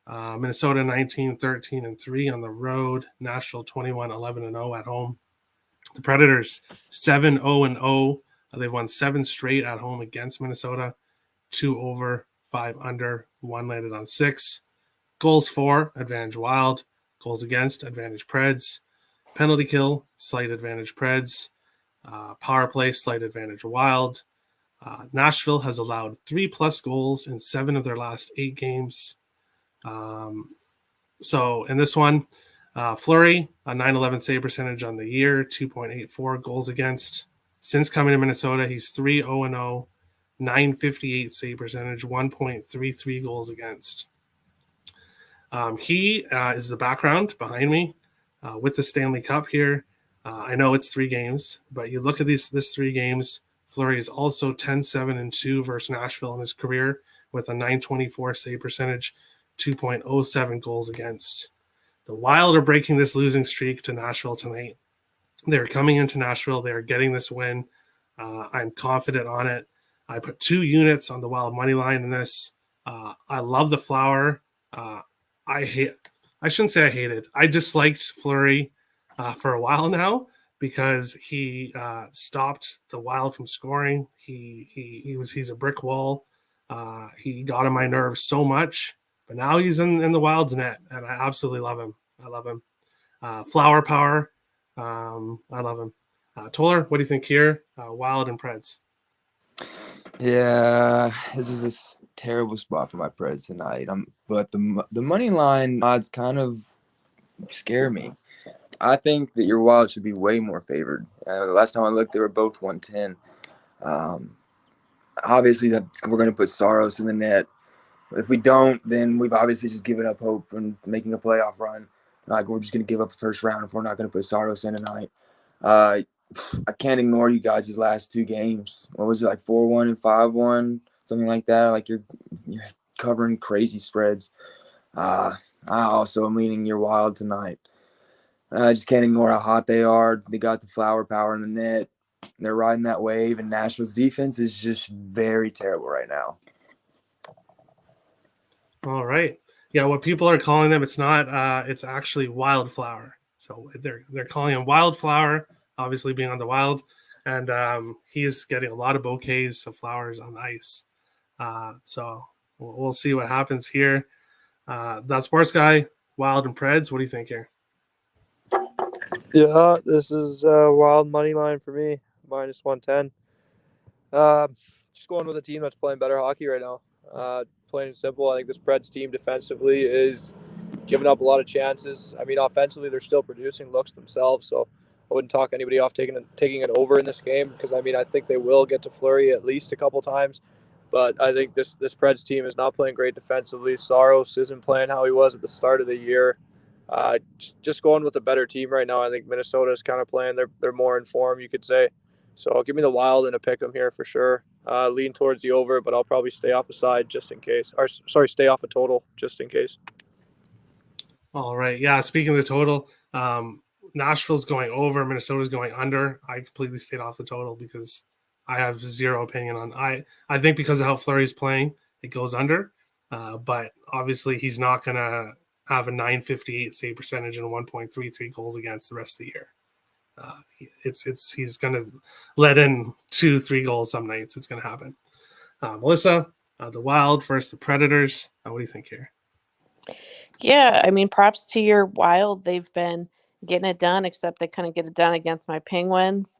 Minnesota 19-13-3 on the road. Nashville 21-11-0 at home. The Predators 7-0-0. They've won 7 straight at home against Minnesota. 2 over, 5 under, 1 landed on 6. Goals for, advantage Wild. Goals against, advantage Preds. Penalty kill, slight advantage Preds. Power play, slight advantage Wild. Nashville has allowed 3+ goals in 7 of their last 8 games. So in this one, Fleury, a 911 save percentage on the year, 2.84 goals against. Since coming to Minnesota, he's 3-0-0, 958 save percentage, 1.33 goals against. He is the background behind me with the Stanley Cup here. I know it's 3 games, but you look at this 3 games, Fleury is also 10-7-2 versus Nashville in his career with a 924 save percentage, 2.07 goals against. The Wild are breaking this losing streak to Nashville tonight. They're coming into Nashville. They're getting this win. I'm confident on it. I put 2 units on the Wild money line in this. I love the Flower. I shouldn't say I hated. I disliked Fleury for a while now because he stopped the Wild from scoring. He's a brick wall. He got on my nerves so much, but now he's in the Wild's net, and I absolutely love him. I love him. Flower power. I love him. Toller, what do you think here? Wild and Preds. Yeah, this is a terrible spot for my Preds tonight. But the money line odds kind of scare me. I think that your Wild should be way more favored. Last time I looked, they were both 110. Obviously, we're going to put Saros in the net. If we don't, then we've obviously just given up hope and making a playoff run. Like, we're just going to give up the first round if we're not going to put Saros in tonight. I can't ignore you guys' last two games. What was it, like 4-1 and 5-1, something like that? Like, you're covering crazy spreads. I also am leaning your Wild tonight. I just can't ignore how hot they are. They got the flower power in the net. They're riding that wave, and Nashville's defense is just very terrible right now. All right. Yeah, what people are calling them, it's not. It's actually wildflower. So they're calling him wildflower, obviously being on the Wild, and he's getting a lot of bouquets of flowers on ice. So we'll see what happens here. That Sports Guy, Wild and Preds. What do you think here? Yeah, this is Wild money line for me, minus 110. Just going with a team that's playing better hockey right now. Plain and simple, I think this Preds team defensively is giving up a lot of chances. I mean, offensively, they're still producing looks themselves, so I wouldn't talk anybody off taking it over in this game because, I mean, I think they will get to Fleury at least a couple times. But I think this Preds team is not playing great defensively. Saros isn't playing how he was at the start of the year. Just going with a better team right now. I think Minnesota is kind of playing. They're more in form, you could say. So give me the Wild and a pick 'em here for sure. Lean towards the over, but I'll probably stay off the side just in case. Or sorry, stay off a total just in case. All right. Yeah. Speaking of the total, Nashville's going over, Minnesota's going under. I completely stayed off the total because I have zero opinion on. I think because of how Fleury's playing, it goes under. But obviously, he's not going to have a 958 save percentage and 1.33 goals against the rest of the year. He's going to let in 2-3 goals some nights. It's going to happen. Melissa, the Wild versus the Predators. What do you think here? Yeah, I mean, props to your Wild. They've been getting it done, except they couldn't get it done against my Penguins.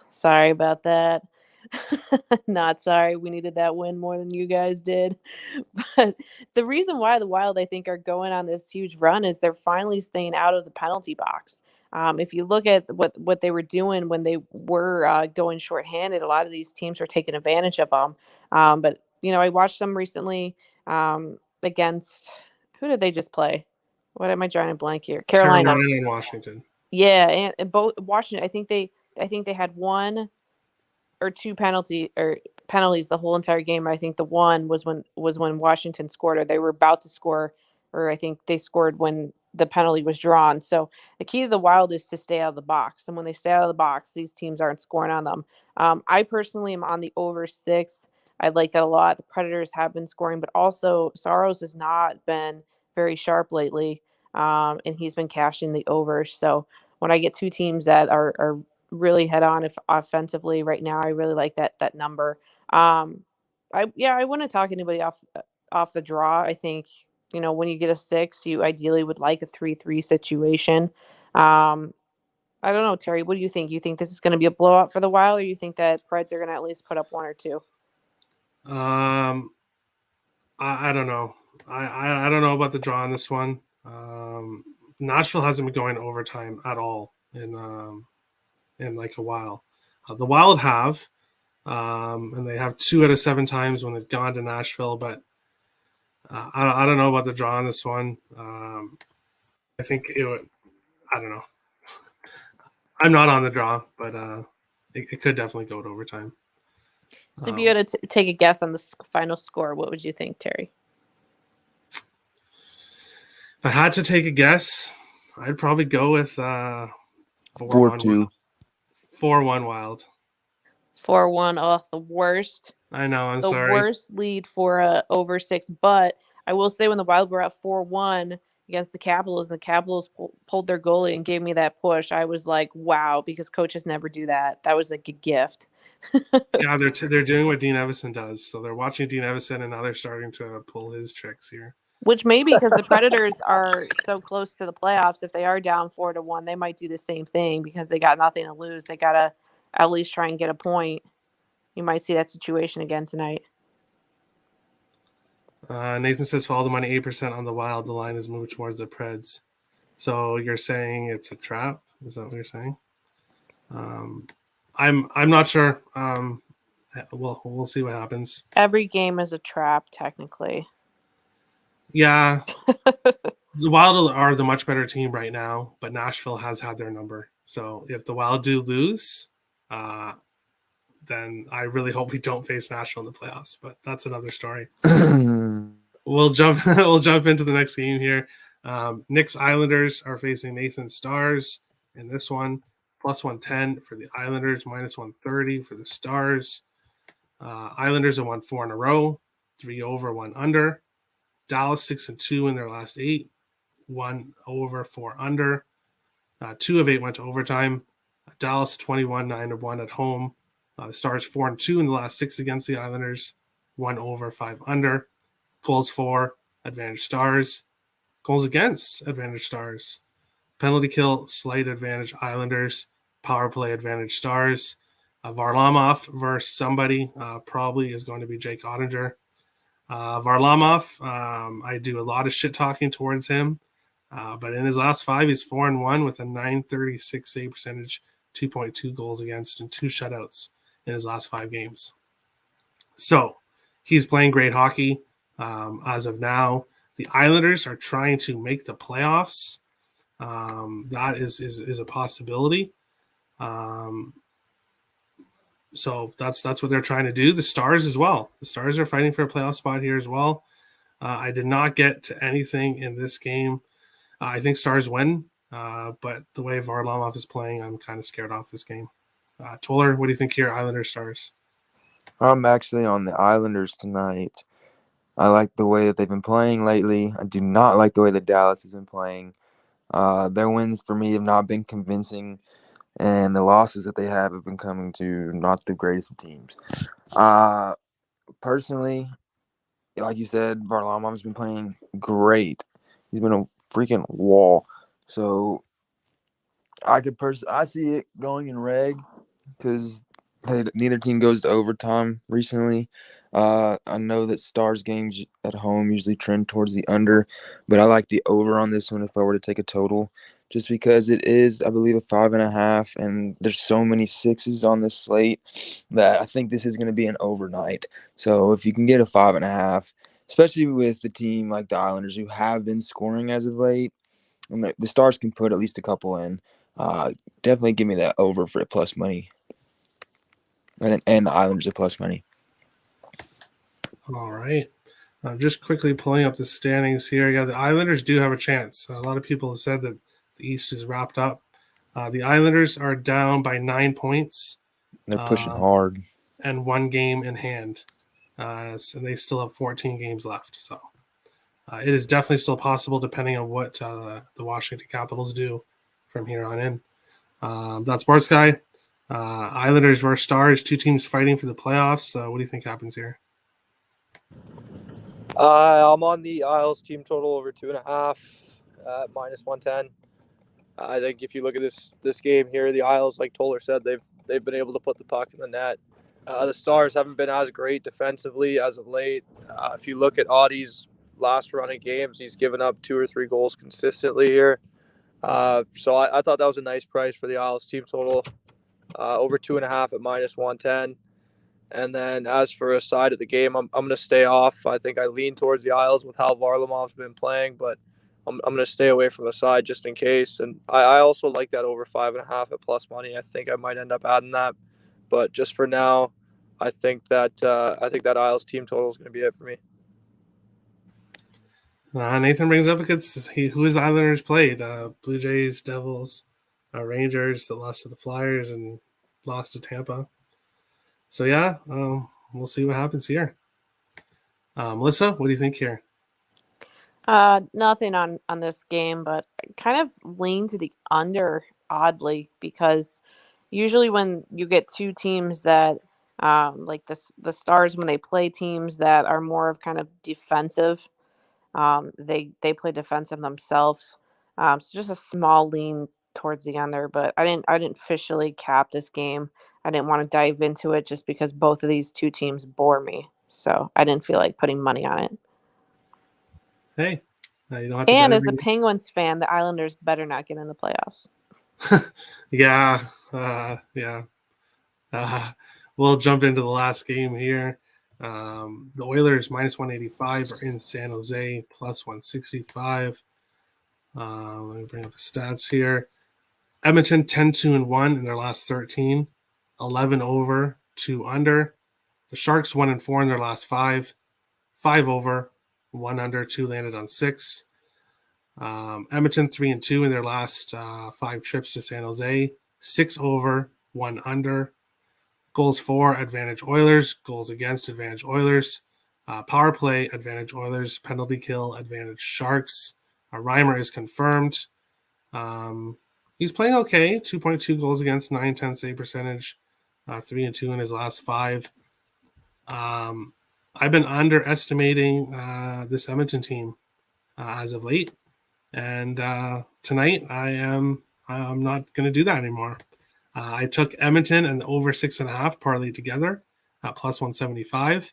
Sorry about that. Not sorry. We needed that win more than you guys did. But the reason why the Wild, I think, are going on this huge run is they're finally staying out of the penalty box. If you look at what they were doing when they were going shorthanded, a lot of these teams are taking advantage of them. But, I watched them recently against – who did they just play? What am I drawing a blank here? Carolina and Washington. Yeah, and both Washington. I think they had one or two penalties the whole entire game. I think the one was when Washington scored, or they were about to score, or I think they scored when the penalty was drawn. So the key to the Wild is to stay out of the box, and when they stay out of the box, these teams aren't scoring on them. I personally am on the over 6. I like that a lot. The Predators have been scoring, but also Saros has not been very sharp lately, and he's been cashing the overs. So when I get two teams that are really head on offensively right now, I really like that number. I wouldn't talk anybody off the draw. I think when you get a 6, you ideally would like a 3-3 situation. I don't know, Terry. What do you think? You think this is going to be a blowout for the Wild, or you think that Preds are going to at least put up 1 or 2? I don't know. I don't know about the draw on this one. Nashville hasn't been going overtime at all in like a while. The Wild have, and they have 2 out of 7 times when they've gone to Nashville. But I don't know about the draw on this one. I think it would. I don't know. I'm not on the draw, but it could definitely go to overtime. So if you had to take a guess on the final score, what would you think, Terry? If I had to take a guess, I'd probably go with 4-2. 4-1 Wild. 4-1. Oh, the worst. I know. I'm the sorry. worst lead for over 6. But I will say, when the Wild were at 4-1, against the Capitals, and the Capitals pulled their goalie and gave me that push. I was like, wow, because coaches never do that. That was like a gift. Yeah, they're doing what Dean Evison does. So they're watching Dean Evison, and now they're starting to pull his tricks here. Which maybe because the Predators are so close to the playoffs, if they are down 4-1, they might do the same thing because they got nothing to lose. They got to at least try and get a point. You might see that situation again tonight. Nathan says follow the money 8% on the Wild. The line is moved towards the Preds. So you're saying it's a trap? Is that what you're saying? I'm not sure. We'll see what happens. Every game is a trap, technically. Yeah. The Wild are the much better team right now, but Nashville has had their number. So if the Wild do lose, then I really hope we don't face Nashville in the playoffs. But that's another story. We'll jump into the next game here. Nick's Islanders are facing Nathan Stars in this one. Plus 110 for the Islanders, minus 130 for the Stars. Islanders have won 4 in a row, 3 over, 1 under. Dallas 6-2 in their last 8, 1 over, 4 under. 2 of 8 went to overtime. Dallas 21, 9-1 at home. The Stars 4-2 in the last 6 against the Islanders, 1 over, 5 under. Goals for, advantage Stars. Goals against, advantage Stars. Penalty kill, slight advantage Islanders. Power play advantage Stars. Varlamov versus somebody probably is going to be Jake Ottinger. Varlamov, I do a lot of shit talking towards him, but in his last 5, he's 4-1 with a .936 save percentage, 2.2 goals against, and 2 shutouts in his last 5 games. So he's playing great hockey as of now. The Islanders are trying to make the playoffs. That is a possibility. So that's what they're trying to do. The Stars as well. The Stars are fighting for a playoff spot here as well. I did not get to anything in this game. I think Stars win, but the way Varlamov is playing, I'm kind of scared off this game. Toller, what do you think here, Islanders Stars? I'm actually on the Islanders tonight. I like the way that they've been playing lately. I do not like the way that Dallas has been playing. Their wins for me have not been convincing, and the losses that they have been coming to not the greatest of teams. Personally, like you said, Varlamov's been playing great. He's been a freaking wall. So I see it going in reg because neither team goes to overtime recently. I know that Stars games at home usually trend towards the under, but I like the over on this one if I were to take a total, just because it is, I believe, a 5.5, and there's so many 6s on this slate that I think this is going to be an overnight. So if you can get a 5.5, especially with the team like the Islanders who have been scoring as of late, and the Stars can put at least a couple in, definitely give me that over for the plus money. And the Islanders are plus money. All right. I'm just quickly pulling up the standings here. Yeah, the Islanders do have a chance. A lot of people have said that the East is wrapped up. The Islanders are down by 9 points. They're pushing hard. And 1 game in hand. And they still have 14 games left. So it is definitely still possible depending on what the Washington Capitals do from here on in. That's Sports Guy. Islanders versus Stars, 2 teams fighting for the playoffs. What do you think happens here? I'm on the Isles team total over 2.5 at minus 110. I think if you look at this game here, the Isles, like Toller said, they've been able to put the puck in the net. The Stars haven't been as great defensively as of late. If you look at Audie's last run of games, he's given up 2 or 3 goals consistently here. So I thought that was a nice price for the Isles team total, over 2.5 at minus 110. And then as for a side of the game, I'm going to stay off. I think I lean towards the Isles with how Varlamov's been playing, but I'm going to stay away from a side just in case. And I also like that over 5.5 at plus money. I think I might end up adding that, but just for now, I think that Isles team total is going to be it for me. Nathan brings up who his Islanders played: Blue Jays, Devils, Rangers that lost to the Flyers and lost to Tampa. So yeah, we'll see what happens here. Melissa, what do you think here? Nothing on this game, but I kind of lean to the under oddly because usually when you get two teams that like the Stars when they play teams that are more of kind of defensive, they play defensive themselves. So just a small lean towards the under, but I didn't officially cap this game. I didn't want to dive into it just because both of these two teams bore me. So I didn't feel like putting money on it. Hey, you don't have to bet And as a every Penguins fan, the Islanders better not get in the playoffs. yeah, yeah. We'll jump into the last game here. The Oilers minus 185 are in San Jose, plus 165. Let me bring up the stats here. Edmonton 10-2-1 in their last 13, 11 over, 2 under. The Sharks 1-4 in their last 5, 5 over, 1 under, 2 landed on 6. Edmonton 3-2 in their last 5 trips to San Jose, 6 over, 1 under. Goals for, advantage Oilers. Goals against, advantage Oilers. Power play, advantage Oilers. Penalty kill, advantage Sharks. Reimer is confirmed. He's playing okay. 2.2 goals against, 9-10 save percentage. 3-2 in his last 5. I've been underestimating this Edmonton team as of late. And tonight I'm not going to do that anymore. I took Edmonton and over 6.5 parlay together at plus 175.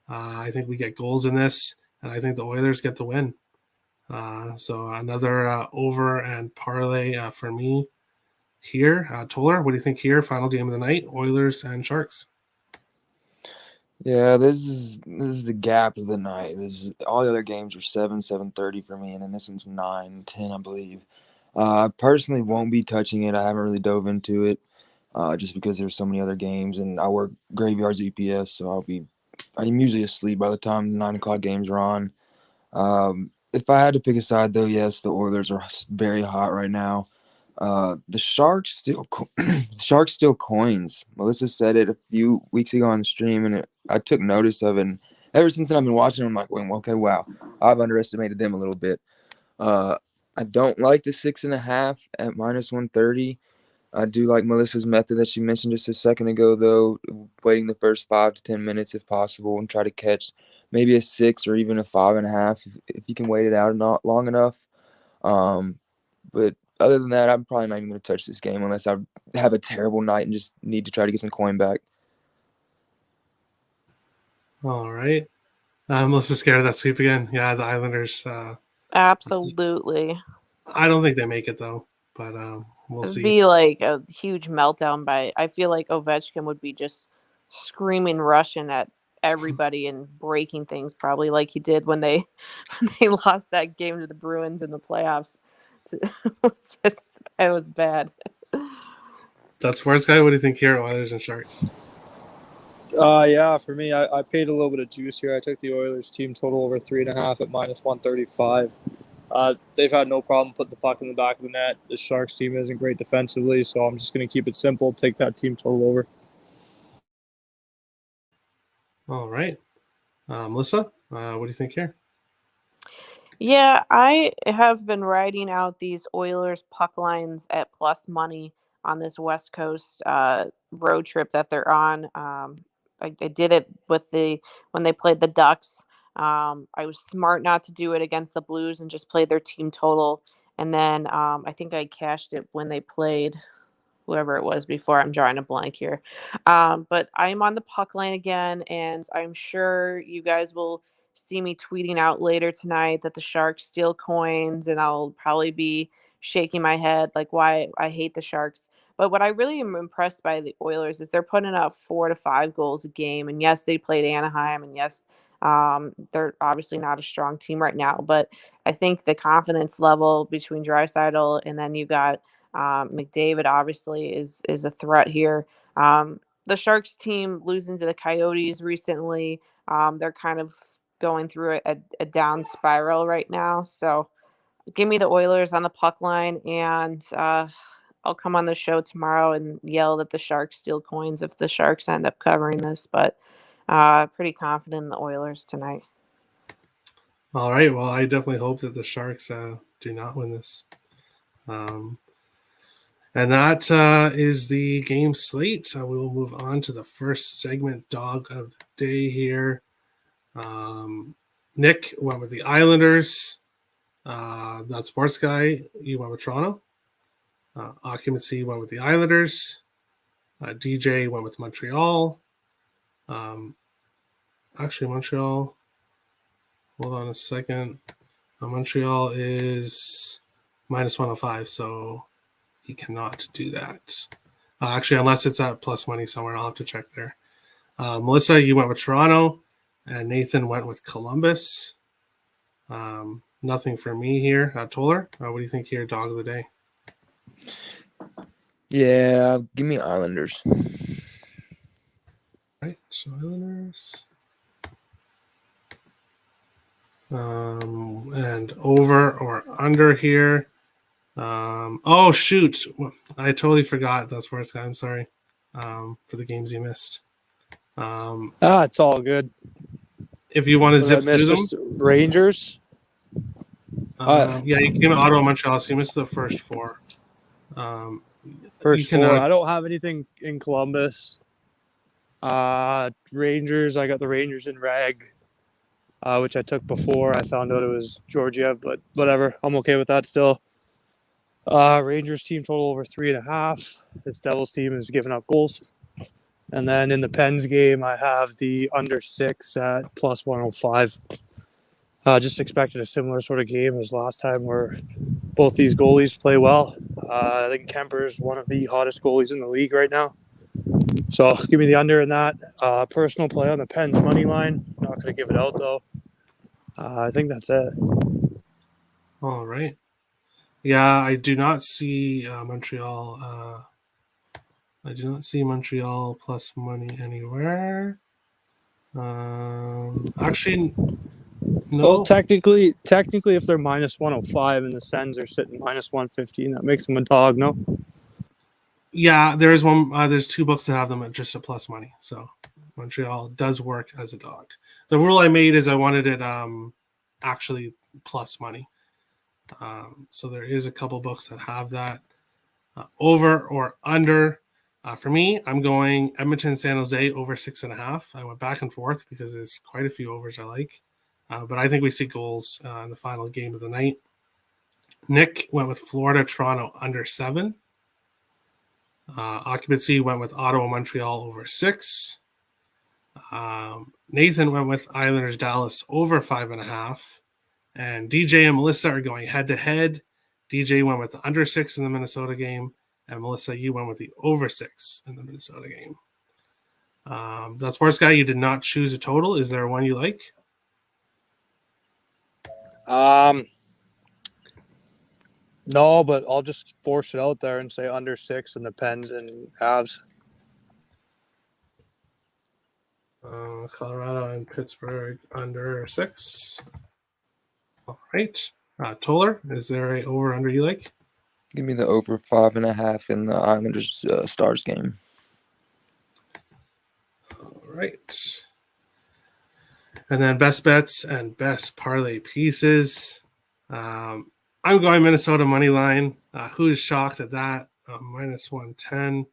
I think we get goals in this, and I think the Oilers get the win. So another over and parlay for me here. Toller, what do you think here? Final game of the night, Oilers and Sharks. Yeah, this is the gap of the night. All the other games are 7:30 for me, and then this one's 9:10, I believe. I personally won't be touching it. I haven't really dove into it, just because there's so many other games, and I work graveyards EPS, so I'm usually asleep by the time the 9 o'clock games are on. If I had to pick a side, though, yes, the Oilers are very hot right now. The Sharks still coins. Melissa said it a few weeks ago on the stream, and I took notice of it. And ever since then, I've been watching them. I'm like, well, okay, wow, I've underestimated them a little bit. I don't like the 6.5 at minus 130. I do like Melissa's method that she mentioned just a second ago, though, waiting the first 5 to 10 minutes if possible and try to catch maybe a 6 or even a 5.5 if you can wait it out not long enough. But other than that, I'm probably not even going to touch this game unless I have a terrible night and just need to try to get some coin back. All right. Melissa's scared of that sweep again. Yeah, the Islanders. Absolutely. I don't think they make it, though, but we'll It'd see. be like a huge meltdown I feel like Ovechkin would be just screaming Russian at everybody and breaking things probably like he did when they lost that game to the Bruins in the playoffs. It was bad. That's sports guy. What do you think here, Oilers and Sharks? Yeah, for me, I paid a little bit of juice here. I took the Oilers team total over 3.5 at minus 135. They've had no problem putting the puck in the back of the net. The Sharks team isn't great defensively, so I'm just going to keep it simple, take that team total over. All right. Melissa, what do you think here? Yeah, I have been writing out these Oilers puck lines at plus money on this West Coast road trip that they're on. I did it when they played the Ducks. I was smart not to do it against the Blues and just play their team total. And then I think I cashed it when they played whoever it was before. I'm drawing a blank here. But I'm on the puck line again, and I'm sure you guys will see me tweeting out later tonight that the Sharks steal coins, and I'll probably be shaking my head like why I hate the Sharks. But what I really am impressed by the Oilers is they're putting up 4 to 5 goals a game. And yes, they played Anaheim, and yes, they're obviously not a strong team right now. But I think the confidence level between Draisaitl and then you got McDavid obviously is a threat here. The Sharks team losing to the Coyotes recently. They're kind of going through a down spiral right now. So give me the Oilers on the puck line, and I'll come on the show tomorrow and yell that the Sharks steal coins if the Sharks end up covering this. But pretty confident in the Oilers tonight. All right. Well, I definitely hope that the Sharks do not win this. And that is the game slate. We will move on to the first segment, Dog of the Day here. Nick went with the Islanders. That Sports Guy, you went with Toronto. Occupancy went with the Islanders. DJ went with Montreal. Montreal. Hold on a second. Montreal is minus 105, so he cannot do that. Unless it's at plus money somewhere, I'll have to check there. Melissa, you went with Toronto, and Nathan went with Columbus. Nothing for me here. Toller, what do you think here, Dog of the Day? Yeah, give me Islanders. Right, so Islanders. And over or under here. Oh, shoot. I totally forgot that Sports Guy. I'm sorry for the games you missed. It's all good. If you want to zip through them. Rangers. Yeah, you came to Ottawa, Montreal, so you missed the first four. First four. I don't have anything in Columbus. Rangers. I got the Rangers in reg, which I took before. I found out it was Georgia, but whatever. I'm okay with that still. Rangers team total over 3.5. This Devils team is giving up goals. And then in the Pens game, I have the under 6 at plus 105. Just expected a similar sort of game as last time where both these goalies play well. I think Kemper's one of the hottest goalies in the league right now. So give me the under in that. Personal play on the Pens money line. Not going to give it out, though. I think that's it. All right. Yeah, I do not see Montreal. I do not see Montreal plus money anywhere. Actually, no. Well, technically, if they're minus 105 and the Sens are sitting minus 115, that makes them a dog, no? Yeah, there's one. There's two books that have them at just a plus money. So Montreal does work as a dog. The rule I made is I wanted it actually plus money. So there is a couple books that have that over or under. For me, I'm going Edmonton, San Jose over 6.5. I went back and forth because there's quite a few overs I like. But I think we see goals in the final game of the night. Nick went with Florida, Toronto under 7. Occupancy went with Ottawa, Montreal over 6. Nathan went with Islanders, Dallas over 5.5. And DJ and Melissa are going head-to-head. DJ went with the under 6 in the Minnesota game. And Melissa, you went with the over 6 in the Minnesota game. That Sports Guy, you did not choose a total. Is there one you like? No, but I'll just force it out there and say under 6 in the Pens and Avs. Colorado and Pittsburgh under 6. All right. Toller, is there a over-under you like? Give me the over 5.5 in the Islanders Stars game. All right. And then best bets and best parlay pieces. I'm going Minnesota money line. Who is shocked at that? Minus 110.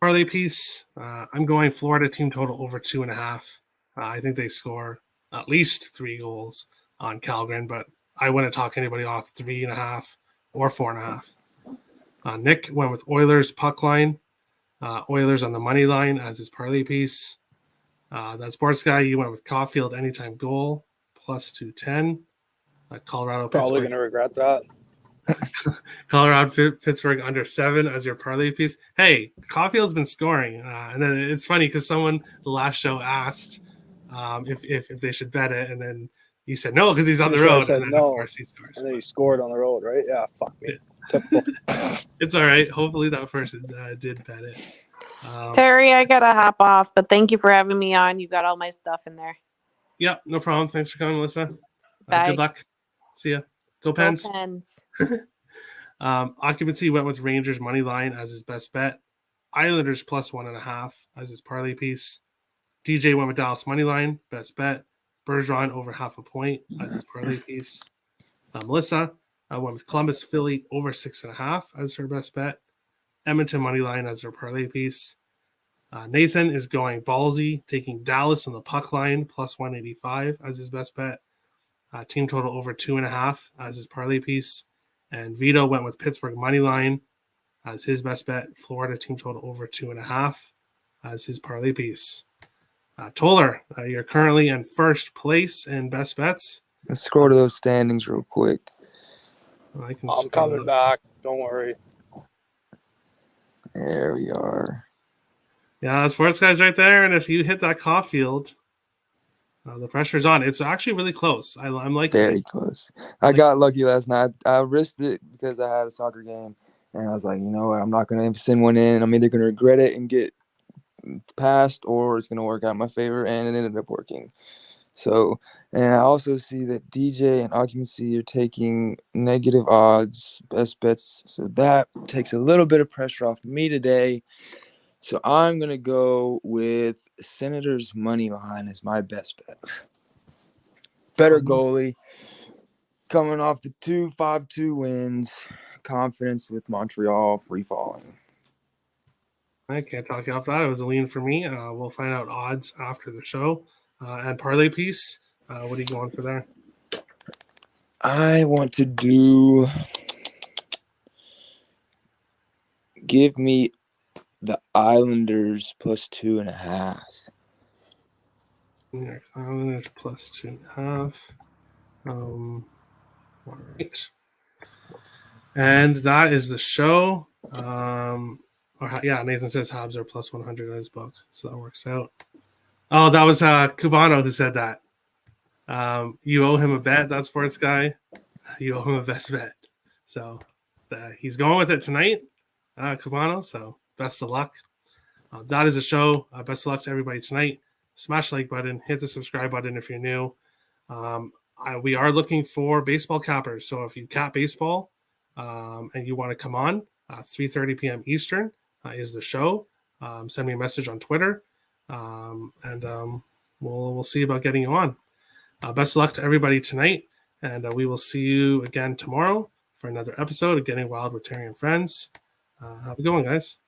Parlay piece. I'm going Florida team total over 2.5. I think they score at least 3 goals on Calgary, but I wouldn't talk anybody off 3.5 or 4.5. Nick went with Oilers puck line. Oilers on the money line as his parlay piece. That Sports Guy, you went with Caulfield anytime goal plus 210. Colorado probably going to regret that. Colorado Pittsburgh under 7 as your parlay piece. Hey, Caulfield's been scoring, and then it's funny because someone the last show asked if they should bet it, and then you said no because he's on the road. I said and then, no, of course he scores. And then he scored on the road, right? Yeah, fuck me. Typical. It's all right. Hopefully that person did bet it. Terry, I gotta hop off, but thank you for having me on. You got all my stuff in there. Yeah, no problem. Thanks for coming, Melissa. Bye. Good luck. See ya. Go Pens. Go Pens. Occupancy went with Rangers money line as his best bet. Islanders plus 1.5 as his parlay piece. DJ went with Dallas money line, best bet. Bergeron over 0.5 point as his parlay piece. Melissa went with Columbus Philly over 6.5 as her best bet. Edmonton money line as her parlay piece. Nathan is going ballsy, taking Dallas on the puck line plus 185 as his best bet. Team total over 2.5 as his parlay piece. And Vito went with Pittsburgh money line as his best bet. Florida team total over 2.5 as his parlay piece. Toller, you're currently in first place in best bets. Let's scroll to those standings real quick. I'm coming back. Don't worry. There we are. Yeah, sports guys right there. And if you hit that Caulfield, the pressure's on. It's actually really close. I'm like very close. I got lucky last night. I risked it because I had a soccer game, and I was like, you know what? I'm not going to send one in. I'm either going to regret it and get passed, or it's going to work out in my favor, and it ended up working. So, and I also see that DJ and Occupancy are taking negative odds, best bets. So that takes a little bit of pressure off me today. So I'm going to go with Senators money line as my best bet. Better goalie. Coming off the 5-2 wins. Confidence with Montreal free falling. I can't talk you off that. It was a lean for me. We'll find out odds after the show. And parlay piece, what are you going for there? I want to do. Give me the Islanders plus 2.5. Yeah, Islanders plus 2.5. All right. And that is the show. Nathan says Habs are plus 100 on his book, so that works out. Oh, that was Cubano who said that. You owe him a bet, that sports guy. You owe him a best bet. So he's going with it tonight, Cubano. So best of luck. That is the show. Best of luck to everybody tonight. Smash the like button. Hit the subscribe button if you're new. We are looking for baseball cappers. So if you cap baseball and you want to come on, 3:30 p.m. Eastern is the show. Send me a message on Twitter, and we'll see about getting you on. Best of luck to everybody tonight, and we will see you again tomorrow for another episode of Getting Wild with Terry and Friends. Have a good one, guys.